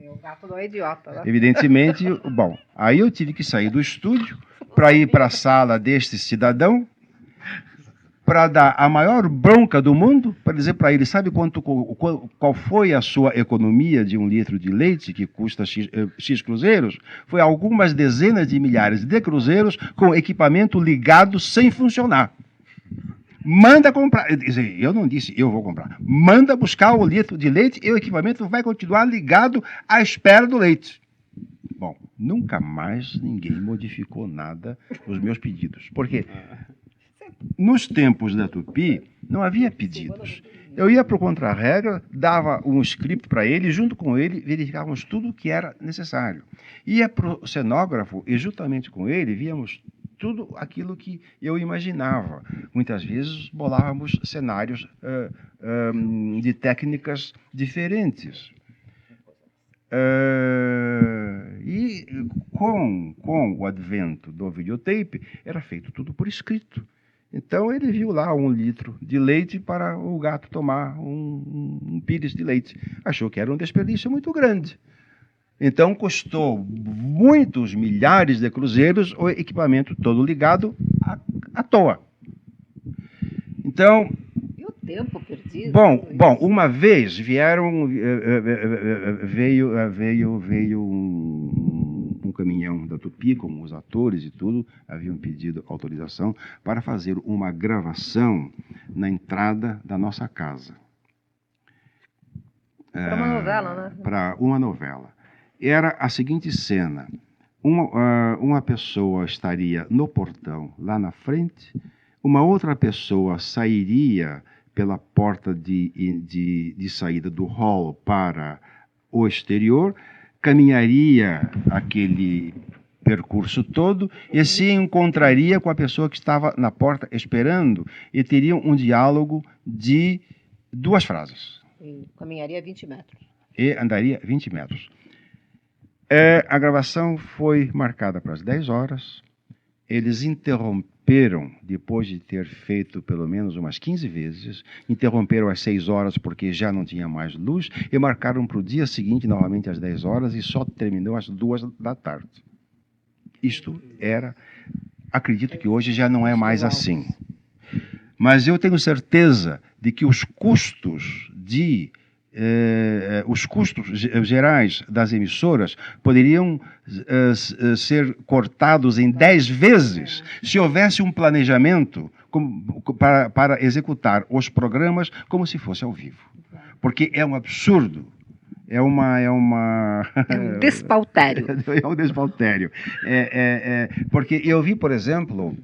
Speaker 2: O gato não é idiota, né?
Speaker 3: Evidentemente, bom, aí eu tive que sair do estúdio para ir para a sala deste cidadão, para dar a maior bronca do mundo, para dizer para ele, sabe qual foi a sua economia de um litro de leite, que custa X cruzeiros? Foi algumas dezenas de milhares de cruzeiros com equipamento ligado sem funcionar. Manda comprar. Eu não disse eu vou comprar. Manda buscar o litro de leite e o equipamento vai continuar ligado à espera do leite. Bom, nunca mais ninguém modificou nada nos meus pedidos. Porque nos tempos da Tupi não havia pedidos. Eu ia para o contra-regra, dava um script para ele, e junto com ele verificávamos tudo o que era necessário. Ia para o cenógrafo e juntamente com ele víamos tudo aquilo que eu imaginava. Muitas vezes bolávamos cenários de técnicas diferentes. E com o advento do videotape, era feito tudo por escrito. Então ele viu lá 1 litro de leite para o gato tomar um pires de leite. Achou que era um desperdício muito grande. Então custou muitos milhares de cruzeiros o equipamento todo ligado à toa. Então,
Speaker 2: e o tempo perdido?
Speaker 3: Bom, uma vez veio um caminhão da Tupi, com os atores e tudo, haviam pedido autorização para fazer uma gravação na entrada da nossa casa.
Speaker 2: Para uma novela, né?
Speaker 3: Para uma novela. Era a seguinte cena: uma pessoa estaria no portão, lá na frente, uma outra pessoa sairia pela porta de saída do hall para o exterior, caminharia aquele percurso todo e se encontraria com a pessoa que estava na porta esperando e teriam um diálogo de 2 frases.
Speaker 2: E caminharia 20 metros.
Speaker 3: E andaria 20 metros. A gravação foi marcada para as 10 horas. Eles interromperam, depois de ter feito pelo menos umas 15 vezes, interromperam às 6 horas porque já não tinha mais luz e marcaram para o dia seguinte, novamente às 10 horas, e só terminou às 2 da tarde. Isto era, acredito que hoje já não é mais assim. Mas eu tenho certeza de que os custos gerais das emissoras poderiam ser cortados em 10 vezes se houvesse um planejamento para executar os programas como se fosse ao vivo. Porque é um absurdo. É um
Speaker 2: despautério.
Speaker 3: É um despautério. Porque eu vi, por exemplo,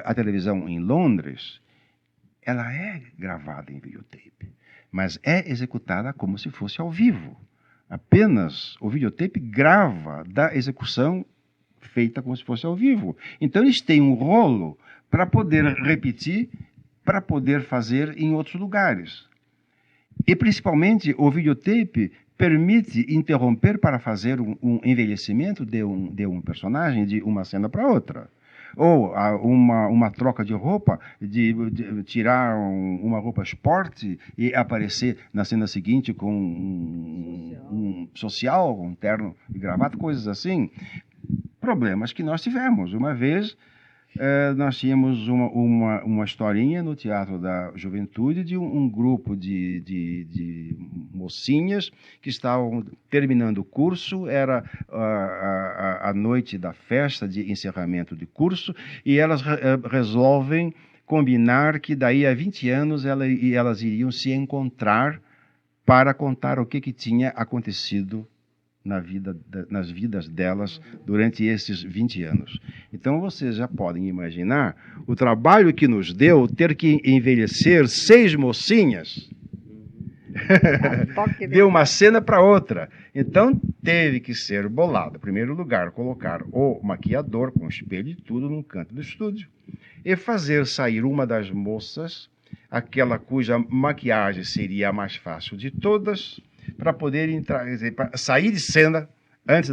Speaker 3: a televisão em Londres, ela é gravada em videotape, mas é executada como se fosse ao vivo. Apenas o videotape grava da execução feita como se fosse ao vivo. Então eles têm um rolo para poder repetir, para poder fazer em outros lugares. E principalmente o videotape permite interromper para fazer um envelhecimento de um personagem de uma cena para outra. Ou uma troca de roupa, de tirar uma roupa esporte e aparecer na cena seguinte com um social, com um terno e gravata, coisas assim. Problemas que nós tivemos. Uma vez nós tínhamos uma historinha no Teatro da Juventude de um grupo de mocinhas que estavam terminando o curso, era a noite da festa de encerramento de curso, e elas resolvem combinar que daí a 20 anos elas iriam se encontrar para contar o que tinha acontecido nas vidas delas durante esses 20 anos. Então, vocês já podem imaginar o trabalho que nos deu ter que envelhecer 6 mocinhas de uma cena para outra. Então, teve que ser bolado. Em primeiro lugar, colocar o maquiador com espelho e tudo num canto do estúdio e fazer sair uma das moças, aquela cuja maquiagem seria a mais fácil de todas, para poder sair de cena antes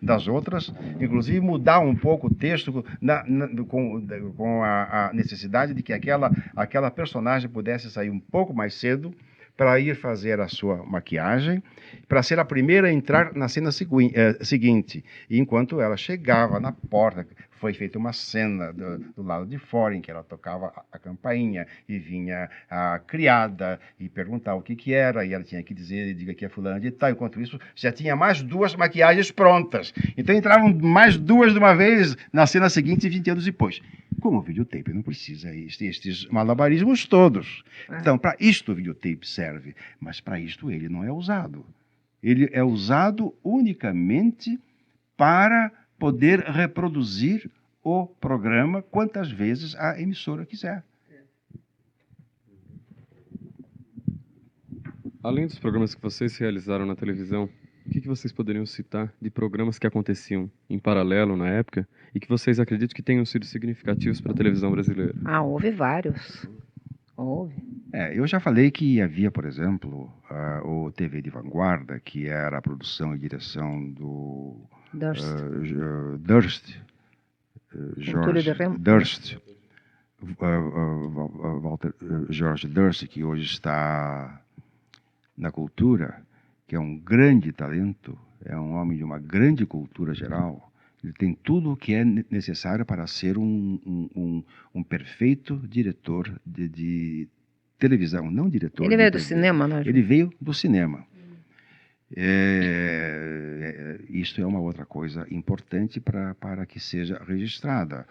Speaker 3: das outras, inclusive mudar um pouco o texto com a necessidade de que aquela personagem pudesse sair um pouco mais cedo para ir fazer a sua maquiagem, para ser a primeira a entrar na cena seguinte. E enquanto ela chegava na porta, foi feita uma cena do lado de fora, em que ela tocava a campainha, e vinha a criada e perguntava o que era, e ela tinha que dizer, diga que é fulana de tal. Enquanto isso, já tinha mais 2 maquiagens prontas. Então entravam mais 2 de uma vez na cena seguinte, 20 anos depois. Como o videotape não precisa estes malabarismos todos. Então, para isto o videotape serve, mas para isto ele não é usado. Ele é usado unicamente para poder reproduzir o programa quantas vezes a emissora quiser.
Speaker 4: Além dos programas que vocês realizaram na televisão, o que vocês poderiam citar de programas que aconteciam em paralelo na época e que vocês acreditam que tenham sido significativos para a televisão brasileira?
Speaker 2: Houve vários. Houve.
Speaker 3: Eu já falei que havia, por exemplo, o TV de Vanguarda, que era a produção e direção do Durst, George Durst, que hoje está na cultura, que é um grande talento, é um homem de uma grande cultura geral. Ele tem tudo o que é necessário para ser um perfeito diretor de televisão, não diretor.
Speaker 2: Ele veio do cinema, não é?
Speaker 3: Ele veio do cinema. Isto é uma outra coisa importante para que seja registrada.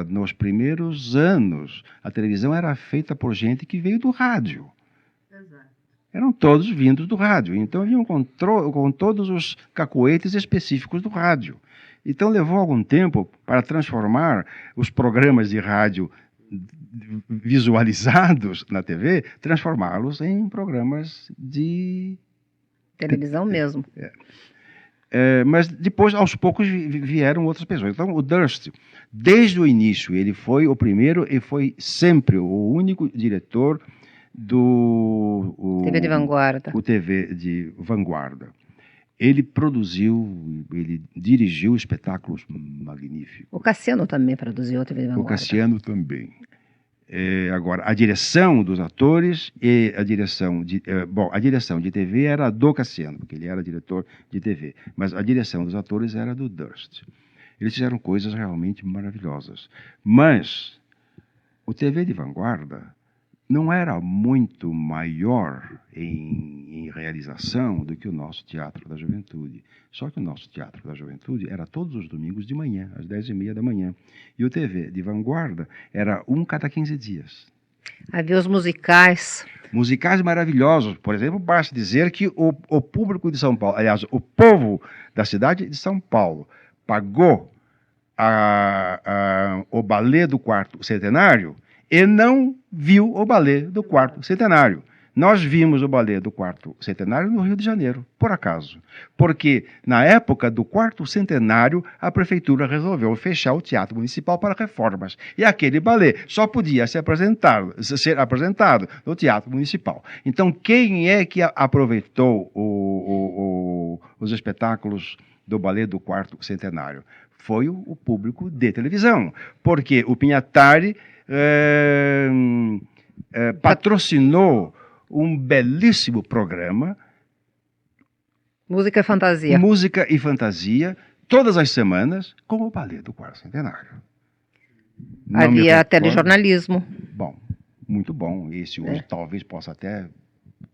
Speaker 3: Nos primeiros anos, a televisão era feita por gente que veio do rádio. Exato. Eram todos vindos do rádio. Então, vinham com todos os cacoetes específicos do rádio. Então, levou algum tempo para transformar os programas de rádio visualizados na TV, transformá-los em programas de
Speaker 2: televisão mesmo.
Speaker 3: Mas depois, aos poucos, vieram outras pessoas. Então, o Durst, desde o início, ele foi o primeiro e foi sempre o único diretor do
Speaker 2: TV de Vanguarda.
Speaker 3: O TV de Vanguarda. Ele produziu, ele dirigiu espetáculos magníficos.
Speaker 2: O Cassiano também produziu o TV de Vanguarda.
Speaker 3: O Cassiano também. Agora, a direção dos atores e a direção de TV era do Cassiano, porque ele era diretor de TV, mas a direção dos atores era do Durst. Eles fizeram coisas realmente maravilhosas. Mas o TV de Vanguarda não era muito maior em realização do que o nosso Teatro da Juventude. Só que o nosso Teatro da Juventude era todos os domingos de manhã, às 10h30 da manhã. E o TV de Vanguarda era cada 15 dias.
Speaker 2: Havia os musicais.
Speaker 3: Musicais maravilhosos. Por exemplo, basta dizer que o público de São Paulo, aliás, o povo da cidade de São Paulo, pagou o balé do 4º centenário e não viu o balé do 4º centenário. Nós vimos o balé do 4º centenário no Rio de Janeiro, por acaso. Porque, na época do 4º centenário, a prefeitura resolveu fechar o Teatro Municipal para reformas. E aquele balé só podia ser apresentado no Teatro Municipal. Então, quem é que aproveitou os espetáculos do balé do 4º centenário? foi o público de televisão, porque o Pinhatari patrocinou um belíssimo programa,
Speaker 2: Música e Fantasia.
Speaker 3: Música e Fantasia, todas as semanas, com o Ballet do Quarto Centenário.
Speaker 2: Havia telejornalismo.
Speaker 3: Bom, muito bom. Esse hoje talvez possa até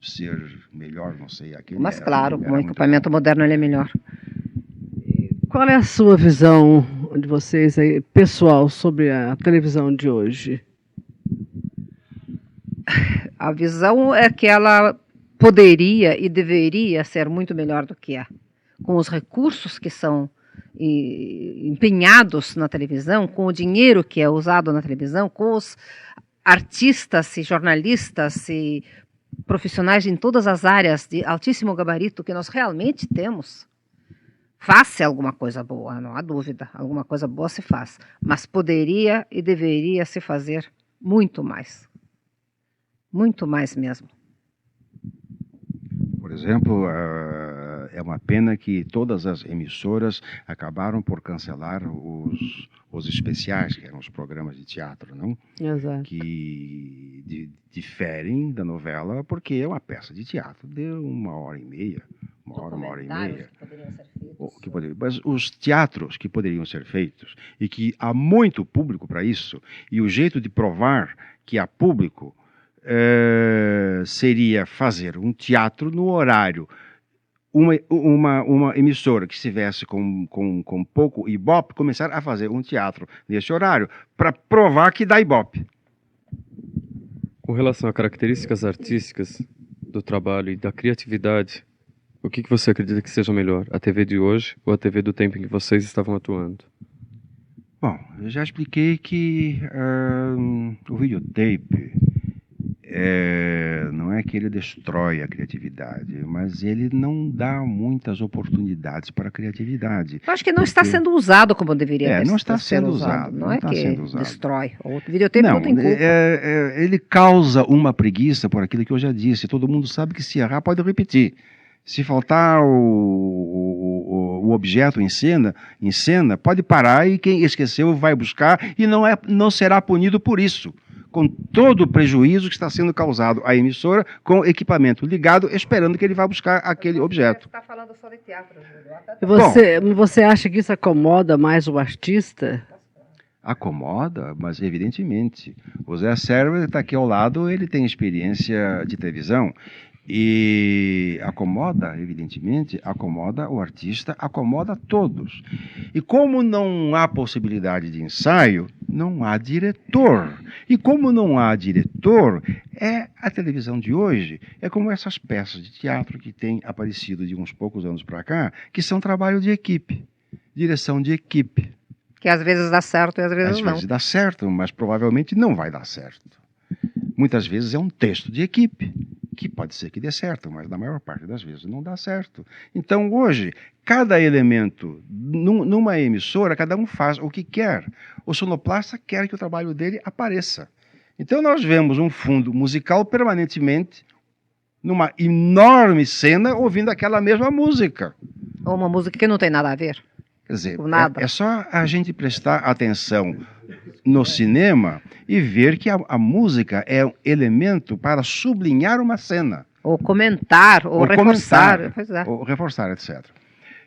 Speaker 3: ser melhor, não sei.
Speaker 2: Mas claro, com o equipamento moderno ele é melhor.
Speaker 1: Qual é a sua visão de vocês aí, pessoal, sobre a televisão de hoje?
Speaker 2: A visão é que ela poderia e deveria ser muito melhor do que é. Com os recursos que são empenhados na televisão, com o dinheiro que é usado na televisão, com os artistas e jornalistas e profissionais em todas as áreas de altíssimo gabarito que nós realmente temos, faz-se alguma coisa boa, não há dúvida, alguma coisa boa se faz, mas poderia e deveria se fazer muito mais mesmo.
Speaker 3: Por exemplo, é uma pena que todas as emissoras acabaram por cancelar os especiais, que eram os programas de teatro, não?
Speaker 1: Exato.
Speaker 3: Que diferem da novela, porque é uma peça de teatro de 1h30, uma hora e meia. Mas os teatros que poderiam ser feitos, e que há muito público para isso, e o jeito de provar que há público seria fazer um teatro no horário. Uma emissora que estivesse com pouco Ibope começar a fazer um teatro nesse horário para provar que dá Ibope.
Speaker 4: Com relação a características artísticas do trabalho e da criatividade, o que você acredita que seja melhor, a TV de hoje ou a TV do tempo em que vocês estavam atuando?
Speaker 3: Bom, eu já expliquei que o videotape não é que ele destrói a criatividade, mas ele não dá muitas oportunidades para a criatividade.
Speaker 2: Eu acho que não está sendo usado como deveria
Speaker 3: não está
Speaker 2: ser
Speaker 3: sendo
Speaker 2: usado. Não é que destrói. O videotape não tem culpa.
Speaker 3: Ele causa uma preguiça por aquilo que eu já disse. Todo mundo sabe que se errar pode repetir. Se faltar o objeto em cena, pode parar e quem esqueceu vai buscar e não será punido por isso, com todo o prejuízo que está sendo causado à emissora com o equipamento ligado, esperando que ele vá buscar aquele objeto.
Speaker 2: Você está falando só de teatro, Júlio.
Speaker 1: Você acha que isso acomoda mais o artista?
Speaker 3: Acomoda, mas evidentemente. O Zé Server está aqui ao lado, ele tem experiência de televisão. E acomoda, evidentemente, acomoda o artista, acomoda todos. E como não há possibilidade de ensaio, não há diretor. E como não há diretor, a televisão de hoje é como essas peças de teatro que têm aparecido de uns poucos anos para cá, que são trabalho de equipe, direção de equipe.
Speaker 2: Que às vezes dá certo e às vezes não.
Speaker 3: Às vezes dá certo, mas provavelmente não vai dar certo. Muitas vezes é um texto de equipe, que pode ser que dê certo, mas na maior parte das vezes não dá certo. Então, hoje, cada elemento, numa emissora, cada um faz o que quer. O sonoplasta quer que o trabalho dele apareça. Então, nós vemos um fundo musical permanentemente numa enorme cena, ouvindo aquela mesma música.
Speaker 2: Ou uma música que não tem nada a ver.
Speaker 3: Quer dizer, é só a gente prestar atenção no cinema e ver que a música é um elemento para sublinhar uma cena.
Speaker 2: Ou comentar, ou reforçar.
Speaker 3: Ou reforçar, etc.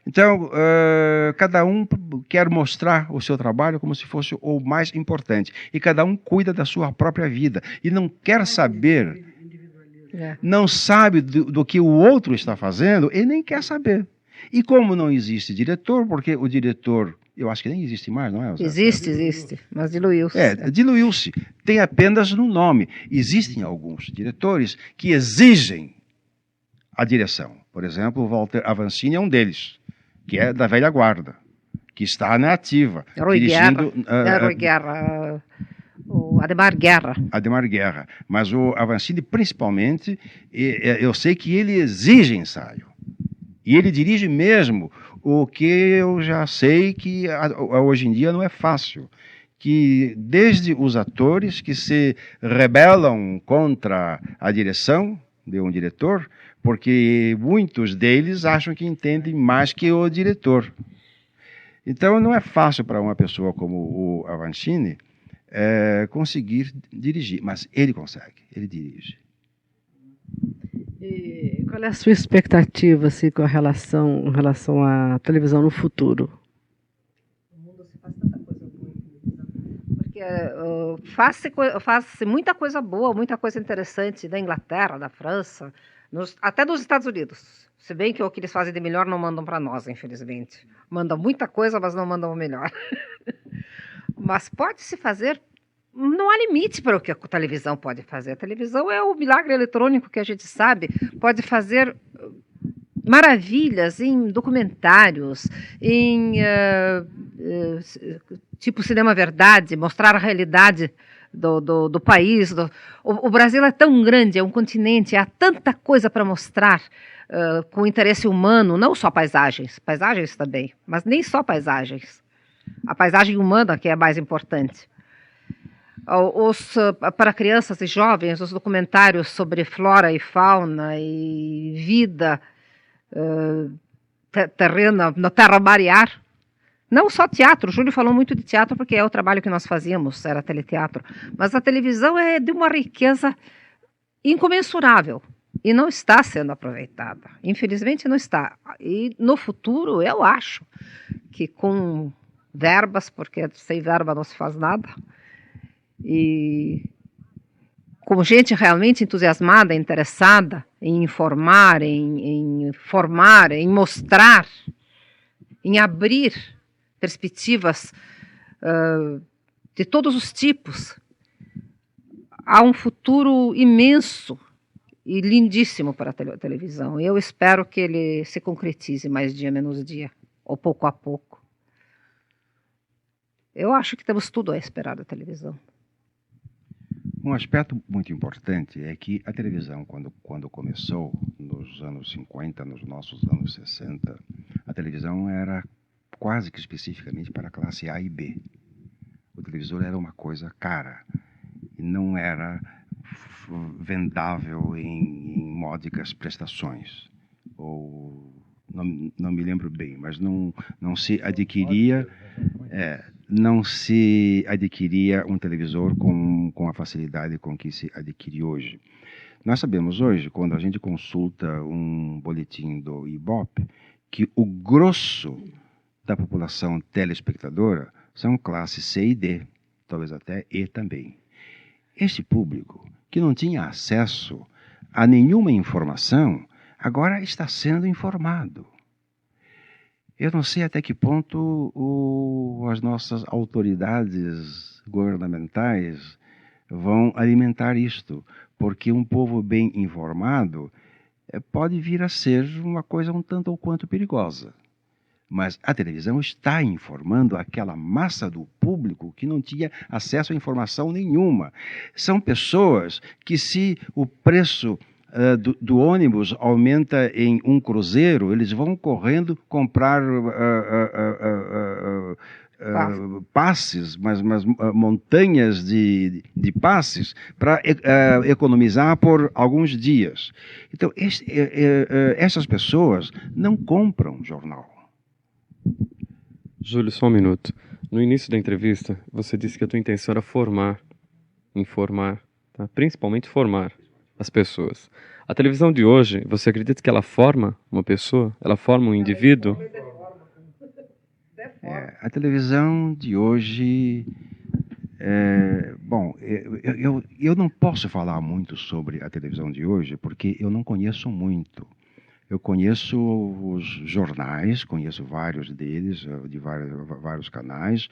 Speaker 3: Então, cada um quer mostrar o seu trabalho como se fosse o mais importante. E cada um cuida da sua própria vida. E não quer saber, não sabe do que o outro está fazendo e nem quer saber. E como não existe diretor, porque o diretor, eu acho que nem existe mais, não é?
Speaker 2: Existe, mas diluiu-se.
Speaker 3: Diluiu-se. Tem apenas no nome. Existem alguns diretores que exigem a direção. Por exemplo, o Walter Avancini é um deles, que é da velha guarda, que está na ativa.
Speaker 2: O Ademar Guerra.
Speaker 3: Ademar Guerra. Mas o Avancini, principalmente, eu sei que ele exige ensaio. E ele dirige mesmo o que eu já sei que hoje em dia não é fácil. Que desde os atores que se rebelam contra a direção de um diretor, porque muitos deles acham que entendem mais que o diretor. Então, não é fácil para uma pessoa como o Avancini conseguir dirigir, mas ele consegue, ele dirige.
Speaker 1: E qual é a sua expectativa assim, em relação à televisão no futuro?
Speaker 2: No mundo se faz tanta coisa boa em televisão. Porque faz-se muita coisa boa, muita coisa interessante na Inglaterra, na França, até nos Estados Unidos. Se bem que o que eles fazem de melhor não mandam para nós, infelizmente. Mandam muita coisa, mas não mandam o melhor. Mas pode-se fazer, não há limite para o que a televisão pode fazer. A televisão é o milagre eletrônico que a gente sabe, pode fazer maravilhas em documentários, em tipo Cinema Verdade, mostrar a realidade do país. O Brasil é tão grande, é um continente, há tanta coisa para mostrar com interesse humano, não só paisagens também, mas nem só paisagens. A paisagem humana que é a mais importante. Para crianças e jovens, os documentários sobre flora e fauna e vida terrena, no terra, mar e ar. Não só teatro, o Júlio falou muito de teatro porque é o trabalho que nós fazíamos, era teleteatro. Mas a televisão é de uma riqueza incomensurável e não está sendo aproveitada. Infelizmente não está. E no futuro eu acho que com verbas, porque sem verba não se faz nada, e com gente realmente entusiasmada, interessada em informar, em formar, em mostrar, em abrir perspectivas de todos os tipos. Há um futuro imenso e lindíssimo para a televisão. Eu espero que ele se concretize mais dia menos dia, ou pouco a pouco. Eu acho que temos tudo a esperar da televisão.
Speaker 3: Um aspecto muito importante é que a televisão, quando começou, nos anos 50, nos nossos anos 60, a televisão era quase que especificamente para a classe A e B. O televisor era uma coisa cara e não era vendável em módicas prestações. Ou não me lembro bem, mas não se adquiria um televisor com a facilidade com que se adquire hoje. Nós sabemos hoje, quando a gente consulta um boletim do Ibope, que o grosso da população telespectadora são classe C e D, talvez até E também. Este público, que não tinha acesso a nenhuma informação, agora está sendo informado. Eu não sei até que ponto as nossas autoridades governamentais vão alimentar isto, porque um povo bem informado pode vir a ser uma coisa um tanto ou quanto perigosa. Mas a televisão está informando aquela massa do público que não tinha acesso a informação nenhuma. São pessoas que, se o preço do ônibus aumenta em um cruzeiro, eles vão correndo comprar passes, mas montanhas de passes para economizar por alguns dias. Então, essas pessoas não compram jornal.
Speaker 4: Júlio, só um minuto. No início da entrevista, você disse que a tua intenção era formar, informar, tá? Principalmente formar as pessoas. A televisão de hoje, você acredita que ela forma uma pessoa? Ela forma um indivíduo?
Speaker 3: A televisão de hoje... bom, eu não posso falar muito sobre a televisão de hoje, porque eu não conheço muito. Eu conheço os jornais, conheço vários deles, de vários canais.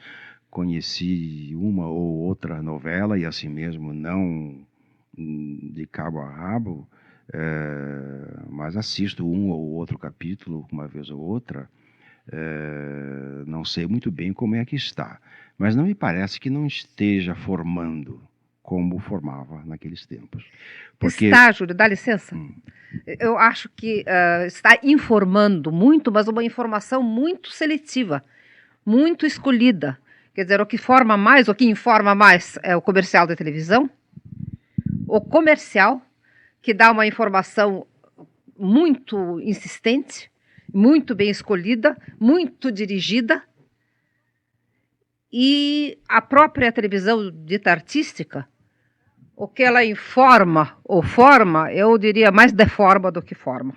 Speaker 3: Conheci uma ou outra novela, e assim mesmo não de cabo a rabo, mas assisto um ou outro capítulo, uma vez ou outra. Não sei muito bem como é que está, mas não me parece que não esteja formando como formava naqueles tempos. Porque...
Speaker 2: Está, Júlio, dá licença. Eu acho que está informando muito, mas uma informação muito seletiva, muito escolhida. Quer dizer, o que forma mais, o que informa mais é o comercial da televisão, o comercial, que dá uma informação muito insistente, muito bem escolhida, muito dirigida, E a própria televisão dita artística, o que ela informa ou forma, eu diria mais deforma do que forma.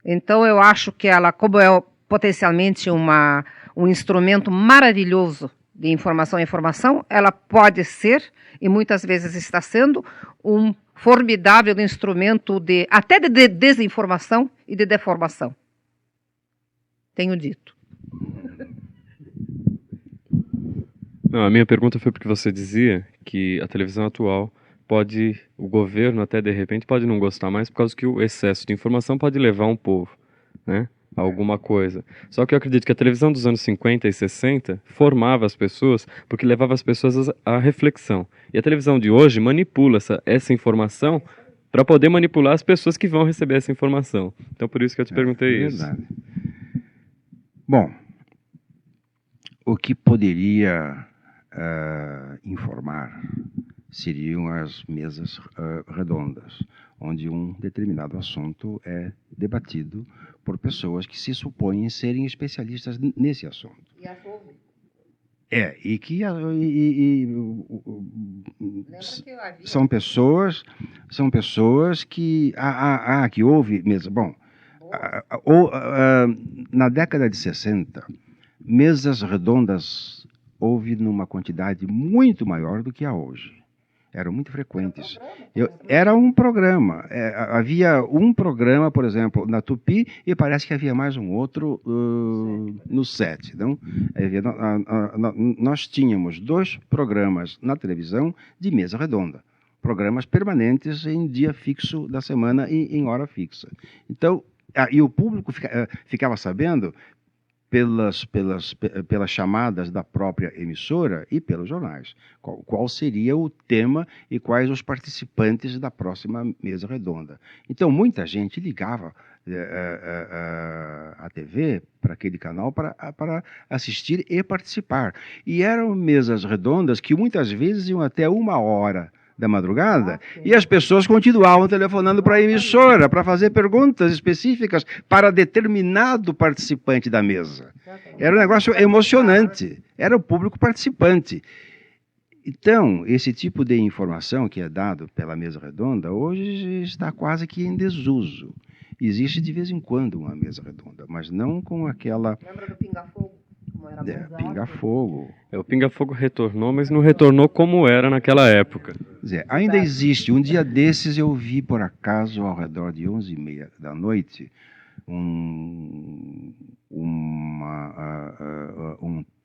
Speaker 2: Então eu acho que ela, como é potencialmente um instrumento maravilhoso de informação e informação, ela pode ser, e muitas vezes está sendo, um formidável instrumento até de desinformação e de deformação. Tenho dito.
Speaker 4: Não, a minha pergunta foi porque você dizia que a televisão atual o governo até de repente pode não gostar mais por causa que o excesso de informação pode levar um povo, né, a alguma coisa. Só que eu acredito que a televisão dos anos 50 e 60 formava as pessoas porque levava as pessoas à reflexão. E a televisão de hoje manipula essa informação para poder manipular as pessoas que vão receber essa informação. Então por isso que eu te perguntei isso.
Speaker 3: Verdade. Bom, o que poderia informar seriam as mesas redondas, onde um determinado assunto é debatido por pessoas que se supõem serem especialistas nesse assunto.
Speaker 2: E as ouvem.
Speaker 3: E que
Speaker 2: Lembra que
Speaker 3: são pessoas que que houve mesmo. Bom, na década de 60, mesas redondas houve numa quantidade muito maior do que há hoje. Eram muito frequentes. Era um programa. Havia um programa, por exemplo, na Tupi, e parece que havia mais um outro no 7. Não? Nós tínhamos 2 programas na televisão de mesa redonda. Programas permanentes em dia fixo da semana e em hora fixa. Então, e o público ficava sabendo pelas chamadas da própria emissora e pelos jornais. Qual seria o tema e quais os participantes da próxima mesa redonda. Então, muita gente ligava a TV para aquele canal para assistir e participar. E eram mesas redondas que muitas vezes iam até 1h da madrugada, e as pessoas continuavam telefonando para a emissora para fazer perguntas específicas para determinado participante da mesa. Era um negócio emocionante, era o público participante. Então, esse tipo de informação que é dado pela mesa redonda, hoje está quase que em desuso. Existe de vez em quando uma mesa redonda, mas não com aquela...
Speaker 2: Lembra do pinga-fogo?
Speaker 3: Pinga-fogo.
Speaker 4: O pinga-fogo retornou, mas não retornou como era naquela época.
Speaker 3: Ainda existe. Um dia desses eu vi, por acaso, ao redor de 11h30 da noite, um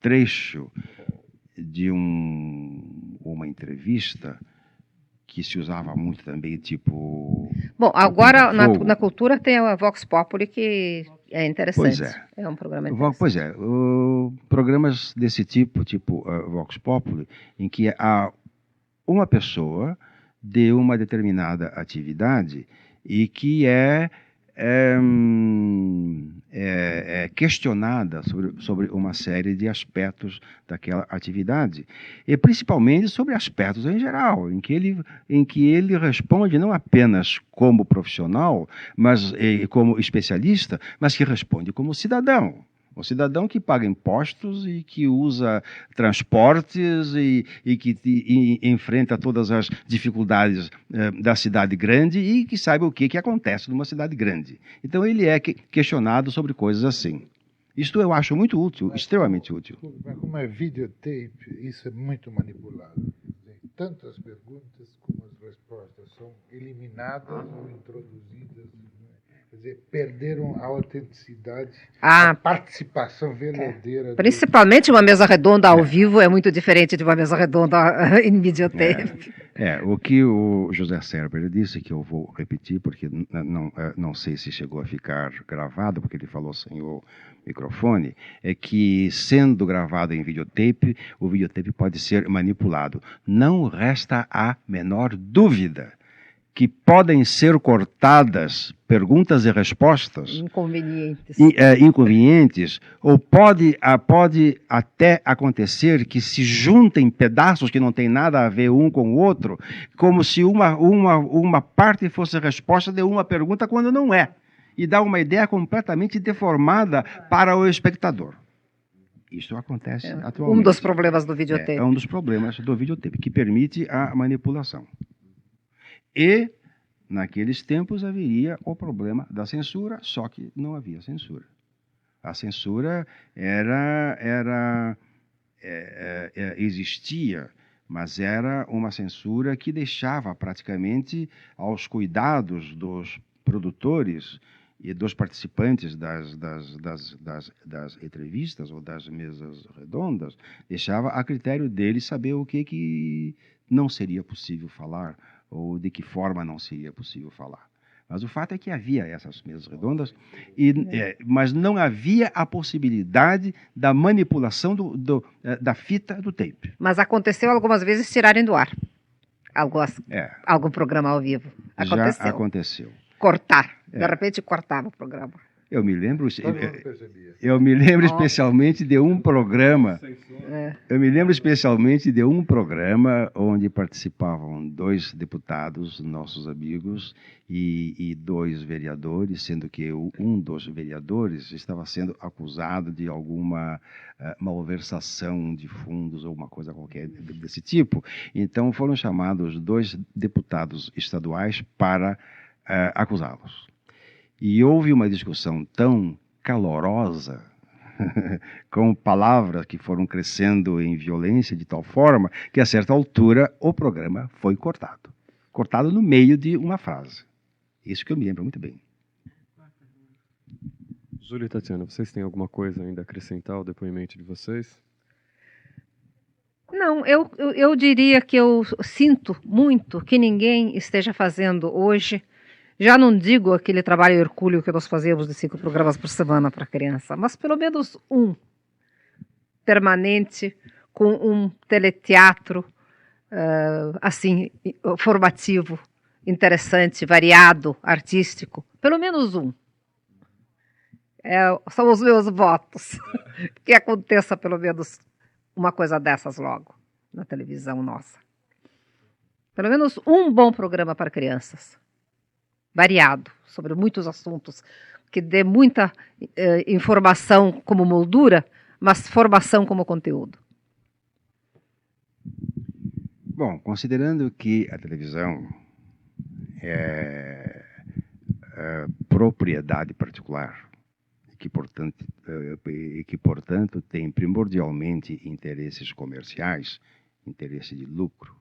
Speaker 3: trecho de uma entrevista que se usava muito também, tipo...
Speaker 2: Bom, agora na cultura tem a Vox Populi, que é interessante.
Speaker 3: Pois é.
Speaker 2: É um programa interessante.
Speaker 3: Pois é. Programas desse tipo Vox Populi, em que há uma pessoa de uma determinada atividade e que é questionada sobre uma série de aspectos daquela atividade, e principalmente sobre aspectos em geral, em que ele responde não apenas como profissional, mas como especialista, mas que responde como cidadão. Um cidadão que paga impostos e que usa transportes e que enfrenta todas as dificuldades da cidade grande e que sabe o que acontece numa cidade grande. Então ele é questionado sobre coisas assim. Isto eu acho muito útil, extremamente útil.
Speaker 5: Mas como é videotape, isso é muito manipulado. Tanto as perguntas como as respostas são eliminadas ou introduzidas. Quer dizer, perderam a autenticidade, a participação verdadeira.
Speaker 2: Principalmente uma mesa redonda ao vivo é muito diferente de uma mesa redonda em videotape.
Speaker 3: O que o José Serber disse, que eu vou repetir, porque não sei se chegou a ficar gravado, porque ele falou sem o microfone, é que, sendo gravado em videotape, o videotape pode ser manipulado. Não resta a menor dúvida que podem ser cortadas perguntas e respostas inconvenientes, ou pode até acontecer que se juntem pedaços que não têm nada a ver um com o outro, como se uma parte fosse resposta de uma pergunta quando não é, e dá uma ideia completamente deformada para o espectador. Isso acontece
Speaker 2: Um
Speaker 3: atualmente.
Speaker 2: dos problemas do videotape.
Speaker 3: É um dos problemas do videotape, que permite a manipulação. E, naqueles tempos, haveria o problema da censura, só que não havia censura. A censura existia, mas era uma censura que deixava praticamente aos cuidados dos produtores e dos participantes das entrevistas ou das mesas redondas, deixava a critério deles saber o que não seria possível falar ou de que forma não seria possível falar. Mas o fato é que havia essas mesas redondas, mas não havia a possibilidade da manipulação da fita do tape.
Speaker 2: Mas aconteceu algumas vezes tirarem do ar algum programa ao vivo. Aconteceu.
Speaker 3: Já aconteceu.
Speaker 2: Cortar. De repente cortava o programa.
Speaker 3: Eu me lembro,
Speaker 5: Todo mundo percebia.
Speaker 3: eu me lembro especialmente de um programa.
Speaker 2: É.
Speaker 3: Eu me lembro especialmente de um programa onde participavam 2 deputados, nossos amigos, e 2 vereadores, sendo que um dos vereadores estava sendo acusado de alguma malversação de fundos ou uma coisa qualquer desse tipo. Então foram chamados 2 deputados estaduais para acusá-los. E houve uma discussão tão calorosa, com palavras que foram crescendo em violência de tal forma, que a certa altura o programa foi cortado. Cortado no meio de uma frase. Isso que eu me lembro muito bem.
Speaker 4: Júlia e Tatiana, vocês têm alguma coisa ainda a acrescentar ao depoimento de vocês?
Speaker 2: Não, eu diria que eu sinto muito que ninguém esteja fazendo hoje. Já não digo aquele trabalho hercúleo que nós fazíamos de 5 programas por semana para criança, mas pelo menos um permanente, com um teleteatro assim, formativo, interessante, variado, artístico. Pelo menos um. São os meus votos. Que aconteça pelo menos uma coisa dessas logo, na televisão nossa. Pelo menos um bom programa para crianças. Variado, sobre muitos assuntos, que dê muita informação como moldura, mas formação como conteúdo.
Speaker 3: Bom, considerando que a televisão é propriedade particular, e que, portanto, tem primordialmente interesses comerciais, interesse de lucro,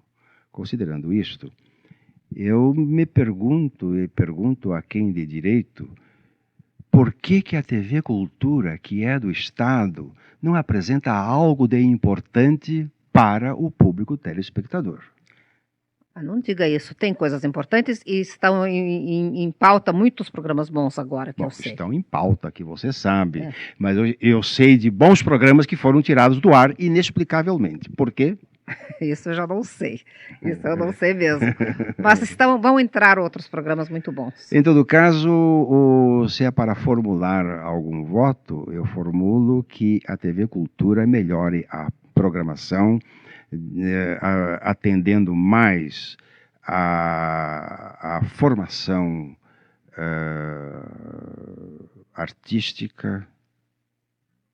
Speaker 3: considerando isto, eu me pergunto e pergunto a quem de direito, por que a TV Cultura, que é do Estado, não apresenta algo de importante para o público telespectador?
Speaker 2: Não diga isso, tem coisas importantes e estão em pauta muitos programas bons agora, que eu sei.
Speaker 3: Estão em pauta, que você sabe, mas eu sei de bons programas que foram tirados do ar inexplicavelmente. Por quê?
Speaker 2: Isso eu já não sei. Isso eu não sei mesmo. Mas vão entrar outros programas muito bons.
Speaker 3: Em todo caso, se é para formular algum voto, eu formulo que a TV Cultura melhore a programação, atendendo mais a formação artística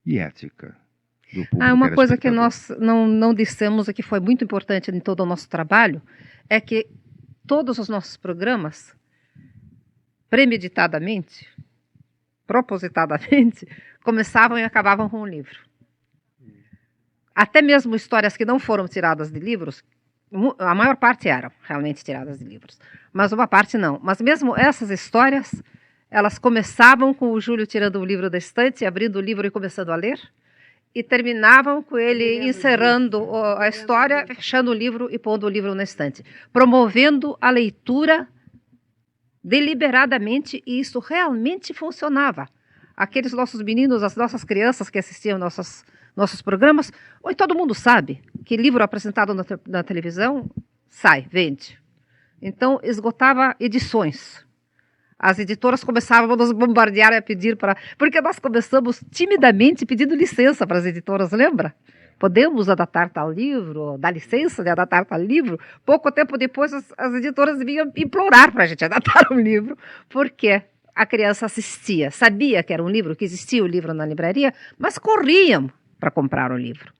Speaker 3: e ética.
Speaker 2: Uma coisa que nós não dissemos e que foi muito importante em todo o nosso trabalho é que todos os nossos programas, premeditadamente, propositadamente, começavam e acabavam com um livro. Até mesmo histórias que não foram tiradas de livros, a maior parte eram realmente tiradas de livros, mas uma parte não. Mas mesmo essas histórias, elas começavam com o Júlio tirando o livro da estante, abrindo o livro e começando a ler, e terminavam com ele encerrando a história, fechando o livro e pondo o livro na estante, promovendo a leitura deliberadamente, e isso realmente funcionava. Aqueles nossos meninos, as nossas crianças que assistiam nossos programas, hoje todo mundo sabe que livro apresentado na televisão vende. Então, esgotava edições. As editoras começavam a nos bombardear e a pedir para... Porque nós começamos timidamente pedindo licença para as editoras, lembra? Podemos adaptar tal livro, dá licença de adaptar tal livro. Pouco tempo depois, as editoras vinham implorar para a gente adaptar um livro, porque a criança assistia, sabia que era um livro, que existia o livro na livraria, mas corriam para comprar o livro.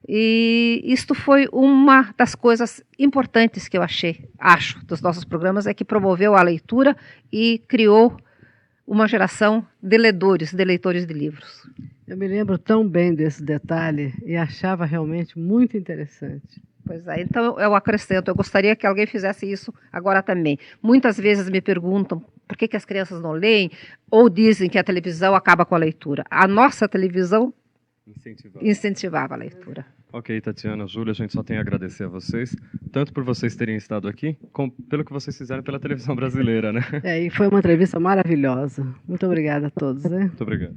Speaker 2: E isto foi uma das coisas importantes que eu acho, dos nossos programas, é que promoveu a leitura e criou uma geração de leitores de livros.
Speaker 1: Eu me lembro tão bem desse detalhe e achava realmente muito interessante.
Speaker 2: Pois é, então eu acrescento, eu gostaria que alguém fizesse isso agora também. Muitas vezes me perguntam por que as crianças não leem, ou dizem que a televisão acaba com a leitura. A nossa televisão incentivava a leitura.
Speaker 4: Ok, Tatiana, Júlia, a gente só tem a agradecer a vocês, tanto por vocês terem estado aqui, como pelo que vocês fizeram pela televisão brasileira, né?
Speaker 1: E foi uma entrevista maravilhosa. Muito obrigada a todos. Né?
Speaker 4: Muito obrigado.